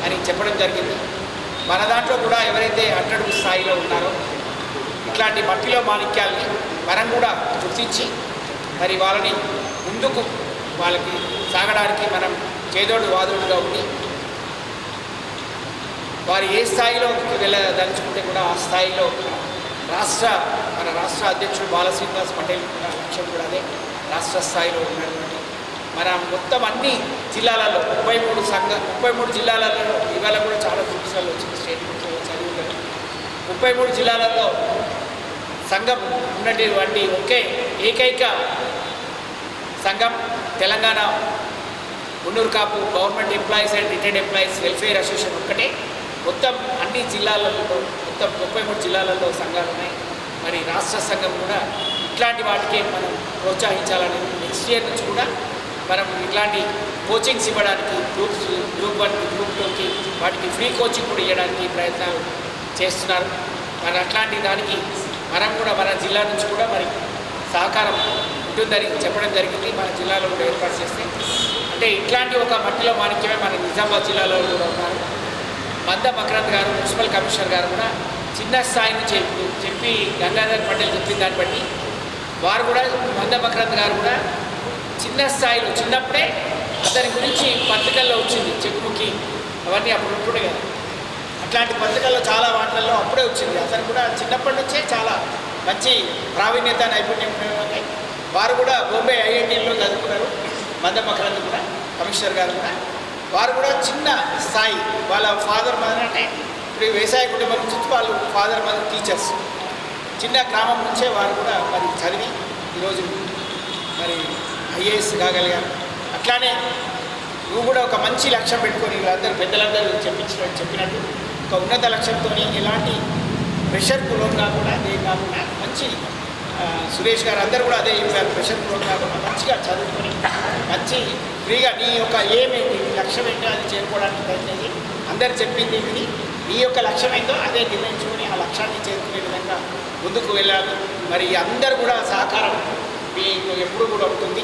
అని చెప్పడం జరిగింది. మన దాంట్లో కూడా ఎవరైతే అట్టడుగు స్థాయిలో ఉన్నారో ఇట్లాంటి మట్టిలో మాణిక్యాల్ని మనం కూడా గుర్తించి మరి వాళ్ళని ముందుకు వాళ్ళకి సాగడానికి మనం చేదోడు వాదుడుగా ఉండి వారు ఏ స్థాయిలోకి వెళ్ళదలుచుకుంటే కూడా ఆ స్థాయిలో మన రాష్ట్ర అధ్యక్షుడు బాలశ్రీనివాస్ పటేల్ కూడా లక్ష్యం కూడా అదే. రాష్ట్ర స్థాయిలో ఉన్నటువంటి మన మొత్తం అన్ని జిల్లాలలో 33 జిల్లాలలో ఇవాళ కూడా చాలా గ్రూప్స్లలో వచ్చింది స్టేట్మెంట్స్ చదివి 33 జిల్లాలలో సంఘం ఉన్నటువంటి ఏకైక సంఘం Telangana Munnuru Kapu government employees and retired employees welfare association ఒక్కటే. మొత్తం అన్ని జిల్లాలలో మొత్తం 33 జిల్లాలలో సంఘాలు ఉన్నాయి. మరి రాష్ట్ర సంఘం కూడా ఇట్లాంటి వాటికే మనం ప్రోత్సహించాలని నెక్స్ట్ ఇయర్ నుంచి కూడా మనం ఇట్లాంటి కోచింగ్స్ ఇవ్వడానికి గ్రూప్ 1 గ్రూప్ 2కి వాటికి ఫ్రీ కోచింగ్ కూడా ఇవ్వడానికి ప్రయత్నాలు చేస్తున్నారు. మరి అట్లాంటి దానికి మనం కూడా మన జిల్లా నుంచి కూడా మరి సహకారం ఉంటుందని చెప్పడం జరిగింది. మన జిల్లాలో కూడా ఏర్పాటు చేస్తే అంటే ఇట్లాంటి ఒక మట్టిలో మాణిక్యమే మన నిజామాబాద్ జిల్లాలో కూడా ఉన్నారు. మంద మకరంద్ గారు మున్సిపల్ కమిషనర్ గారు కూడా చిన్న స్థాయి నుంచి చెప్పి గంగాధర్ పటేల్ చెప్పిన దాన్ని బట్టి వారు కూడా మంద మకరంద్ గారు కూడా చిన్న స్థాయిలో చిన్నప్పుడే అతని గురించి పత్రికల్లో వచ్చింది చెక్కుముక్కి అవన్నీ అప్పుడు ఉంటుండే కదా. అట్లాంటి పత్రికల్లో చాలా వాటిల్లో అప్పుడే వచ్చింది. అతను కూడా చిన్నప్పటి నుంచే చాలా మంచి ప్రావీణ్యత నైపుణ్యం ఉన్నాయి. వారు కూడా బొంబే ఐఐటీలో చదువుకున్నారు. మంద మకరంద్ కూడా కమిషనర్ గారు కూడా వారు కూడా చిన్న స్థాయి వాళ్ళ ఫాదర్ మదర్ అంటే ఇప్పుడు వ్యవసాయ కుటుంబం నుంచి వాళ్ళు ఫాదర్ మదర్ టీచర్స్ చిన్న గ్రామం నుంచే వారు కూడా మరి చదివి ఈరోజు మరి ఐఏఎస్ కాగలిగారు. అట్లానే నువ్వు కూడా ఒక మంచి లక్ష్యం పెట్టుకొని వీళ్ళందరూ పెద్దలందరూ చెప్పినట్టు ఒక ఉన్నత లక్ష్యంతో ఎలాంటి ప్రెషర్ కులం కాకుండా ఏం కాకుండా మంచి సురేష్ గారు అందరూ కూడా అదే చెప్పారు. ప్రెషర్ కులం కాకుండా మంచిగా చదువుకొని మంచి ఫ్రీగా నీ యొక్క ఏమేంటి నీ లక్ష్యం ఏంటో అది చేరుకోవడానికి ప్రయత్నించి అందరు చెప్పింది విని నీ యొక్క లక్ష్యం ఏంటో అదే నిర్ణయించుకొని ఆ లక్ష్యాన్ని చేరుకునే విధంగా ముందుకు వెళ్ళాలి. మరి అందరూ కూడా సహకారం మీకు ఎప్పుడు కూడా ఉంటుంది.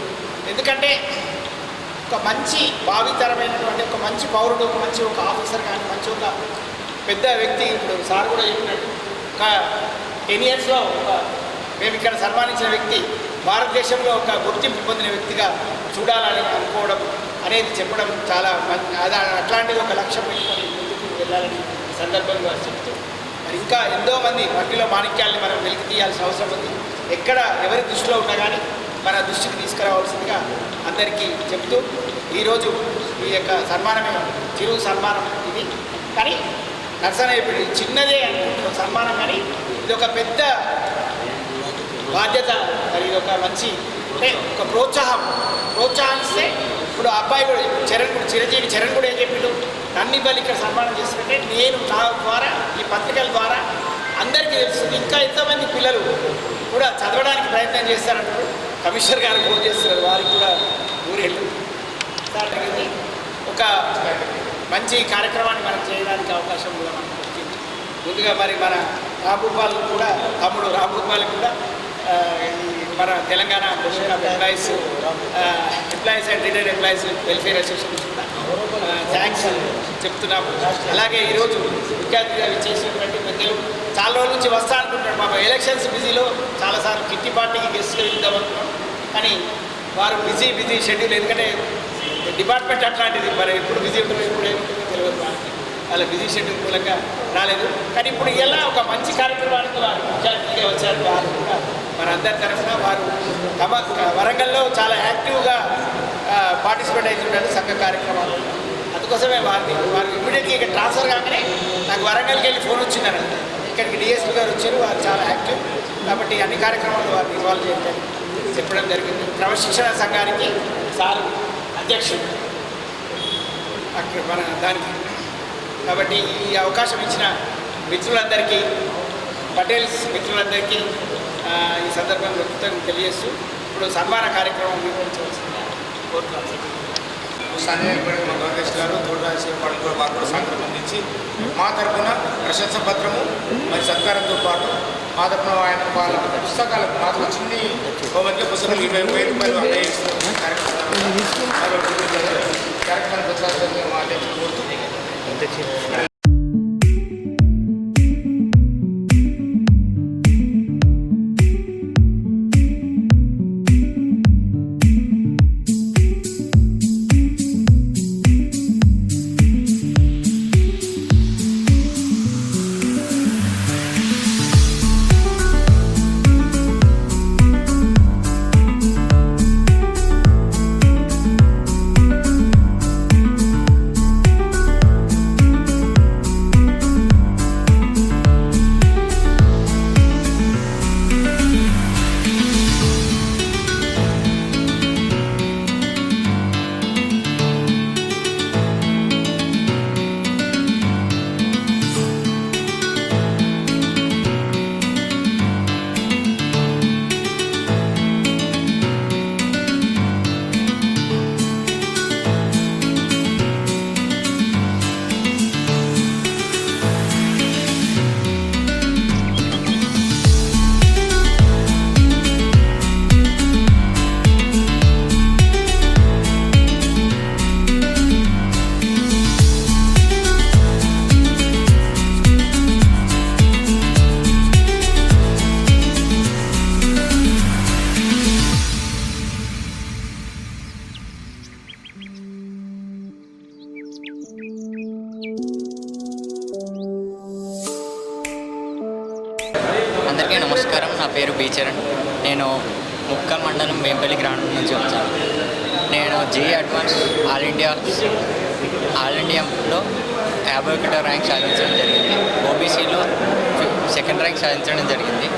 ఎందుకంటే ఒక మంచి భావితరమైనటువంటి ఒక మంచి పౌరుడు ఒక మంచి ఒక ఆఫీసర్ కానీ మంచి ఒక పెద్ద వ్యక్తి ఇప్పుడు సార్ కూడా చెప్పినట్టు ఒక 10 yearsలో ఒక మేము ఇక్కడ సన్మానించిన వ్యక్తి భారతదేశంలో ఒక గుర్తింపు పొందిన వ్యక్తిగా చూడాలని అనుకోవడం అనేది చెప్పడం చాలా అట్లాంటిది ఒక లక్ష్యం పెట్టుకొని ముందుకు వెళ్ళాలని ఈ సందర్భంగా చెప్తూ మరి ఇంకా ఎంతోమంది మట్టిలో మాణిక్యాలని మనం వెలికి తీయాల్సిన అవసరం ఉంది. ఎక్కడ ఎవరి దృష్టిలో ఉన్నా కానీ మన దృష్టికి తీసుకురావాల్సిందిగా అందరికీ చెప్తూ ఈరోజు ఈ యొక్క సన్మానమే చిరు సన్మానం ఇది. కానీ నర్సనయ్య చిన్నదే అనుకుంటున్న సన్మానం, కానీ ఇది ఒక పెద్ద బాధ్యత. మరి ఇది ఒక మంచి అంటే ఒక ప్రోత్సాహిస్తే ఇప్పుడు అబ్బాయి కూడా చిరంజీవి చరణ్ కూడా ఏం చెప్పిండు, నన్ను ఇవ్వాలి ఇక్కడ సన్మానం చేస్తుంటే నేను నా ద్వారా ఈ పత్రికల ద్వారా అందరికీ తెలుస్తుంది. ఇంకా ఎంతమంది పిల్లలు కూడా చదవడానికి ప్రయత్నం చేస్తారంటారు. కమిషనర్ గారు ఫోన్ చేస్తున్నారు, వారికి కూడా ఊరేళ్ళు జరిగింది. ఒక మంచి కార్యక్రమాన్ని మనం చేయడానికి అవకాశం కూడా మనకు వచ్చింది. ముందుగా మరి మన రాంభూపాల్ కూడా తమ్ముడు రాంభూపాల్ కూడా మన Telangana position of employees and retired employees welfare association కూడా థ్యాంక్స్ చెప్తున్నాము. అలాగే ఈరోజు విద్యార్థిగా చేసినటువంటి పెద్దలు చాలా రోజుల నుంచి వస్తా అనుకుంటున్నాడు. మా ఎలక్షన్స్ బిజీలో చాలాసార్లు కిట్టి పార్టీకి గెస్ట్గా వెళ్దాం అనుకున్నాం, కానీ వారు బిజీ షెడ్యూల్. ఎందుకంటే డిపార్ట్మెంట్ అట్లాంటిది, మరి ఎప్పుడు బిజీ ఉంటుందో ఎప్పుడు ఏముంటుందో తెలియదు వారికి. వాళ్ళ బిజీ షెడ్యూల్ మూలంగా రాలేదు. కానీ ఇప్పుడు ఇలా ఒక మంచి కార్యక్రమానికి వారు విద్యార్థిగా వచ్చారు. వారు కూడా మనందరి తరఫున వారు తమ వరంగల్లో చాలా యాక్టివ్గా పార్టిసిపేట్ అవుతుంటారు సంఘ కార్యక్రమాలు. అందుకోసమే వారు ఇమ్మీడియట్గా ఇక్కడ ట్రాన్స్ఫర్ కాగానే నాకు వరంగల్కి వెళ్ళి ఫోన్ వచ్చిందని, ఇక్కడికి డిఎస్పీ గారు వచ్చారు, వారు చాలా యాక్టివ్ కాబట్టి అన్ని కార్యక్రమాలు వారిని ఇన్వాల్వ్ చేయడం చెప్పడం జరిగింది. క్రమశిక్షణ సంఘానికి సార్ అధ్యక్షుడు అక్కడ మన దానికి. కాబట్టి ఈ అవకాశం ఇచ్చిన మిత్రులందరికీ, పటేల్స్ మిత్రులందరికీ ఈ సందర్భంగా కృతజ్ఞతలు తెలియజేస్తూ ఇప్పుడు సన్మాన కార్యక్రమం నిర్వహించవలసిందిగా కోరుతున్నాను.
సంజయ్ మా గవర్నెస్ గారు తోటరాజేశ్వర పాటు కూడా వారు కూడా సహకారం అందించి మా తరఫున ప్రశంస పత్రము మరి సత్కారంతో పాటు మా తరఫున ఆయన వాళ్ళ పుస్తకాలకు మాకు చిన్ని మధ్య పుస్తకాలు 20,000 రూపాయలు అందజేస్తున్న కార్యక్రమాన్ని ప్రచారంగా మా అధ్యక్షులు కోరుతూ
అందరికీ నమస్కారం. నా పేరు బి చరణ్. నేను ముక్కల్ మండలం వేంపల్లి గ్రామం నుంచి వచ్చాను. నేను జే అడ్వాన్స్ ఆల్ ఇండియాలో 51వ ర్యాంక్ సాధించడం జరిగింది. ఓబీసీలో 2nd ర్యాంక్ సాధించడం జరిగింది.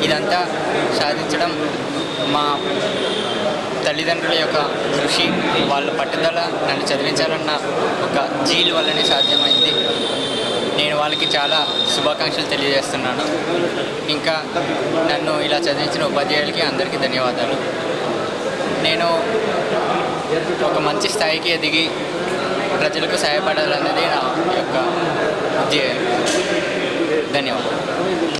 ఇదంతా సాధించడం మా తల్లిదండ్రుల యొక్క కృషి, వాళ్ళ పట్టుదల, నన్ను చదివించాలన్న ఒక జీల్ వల్లనే సాధ్యమైంది. నేను వాళ్ళకి చాలా శుభాకాంక్షలు తెలియజేస్తున్నాను. ఇంకా నన్ను ఇలా చదివించిన ఉపాధ్యాయులకి అందరికీ ధన్యవాదాలు. నేను ఒక మంచి స్థాయికి ఎదిగి ప్రజలకు సహాయపడాలన్నది నా యొక్క ధన్యవాదాలు.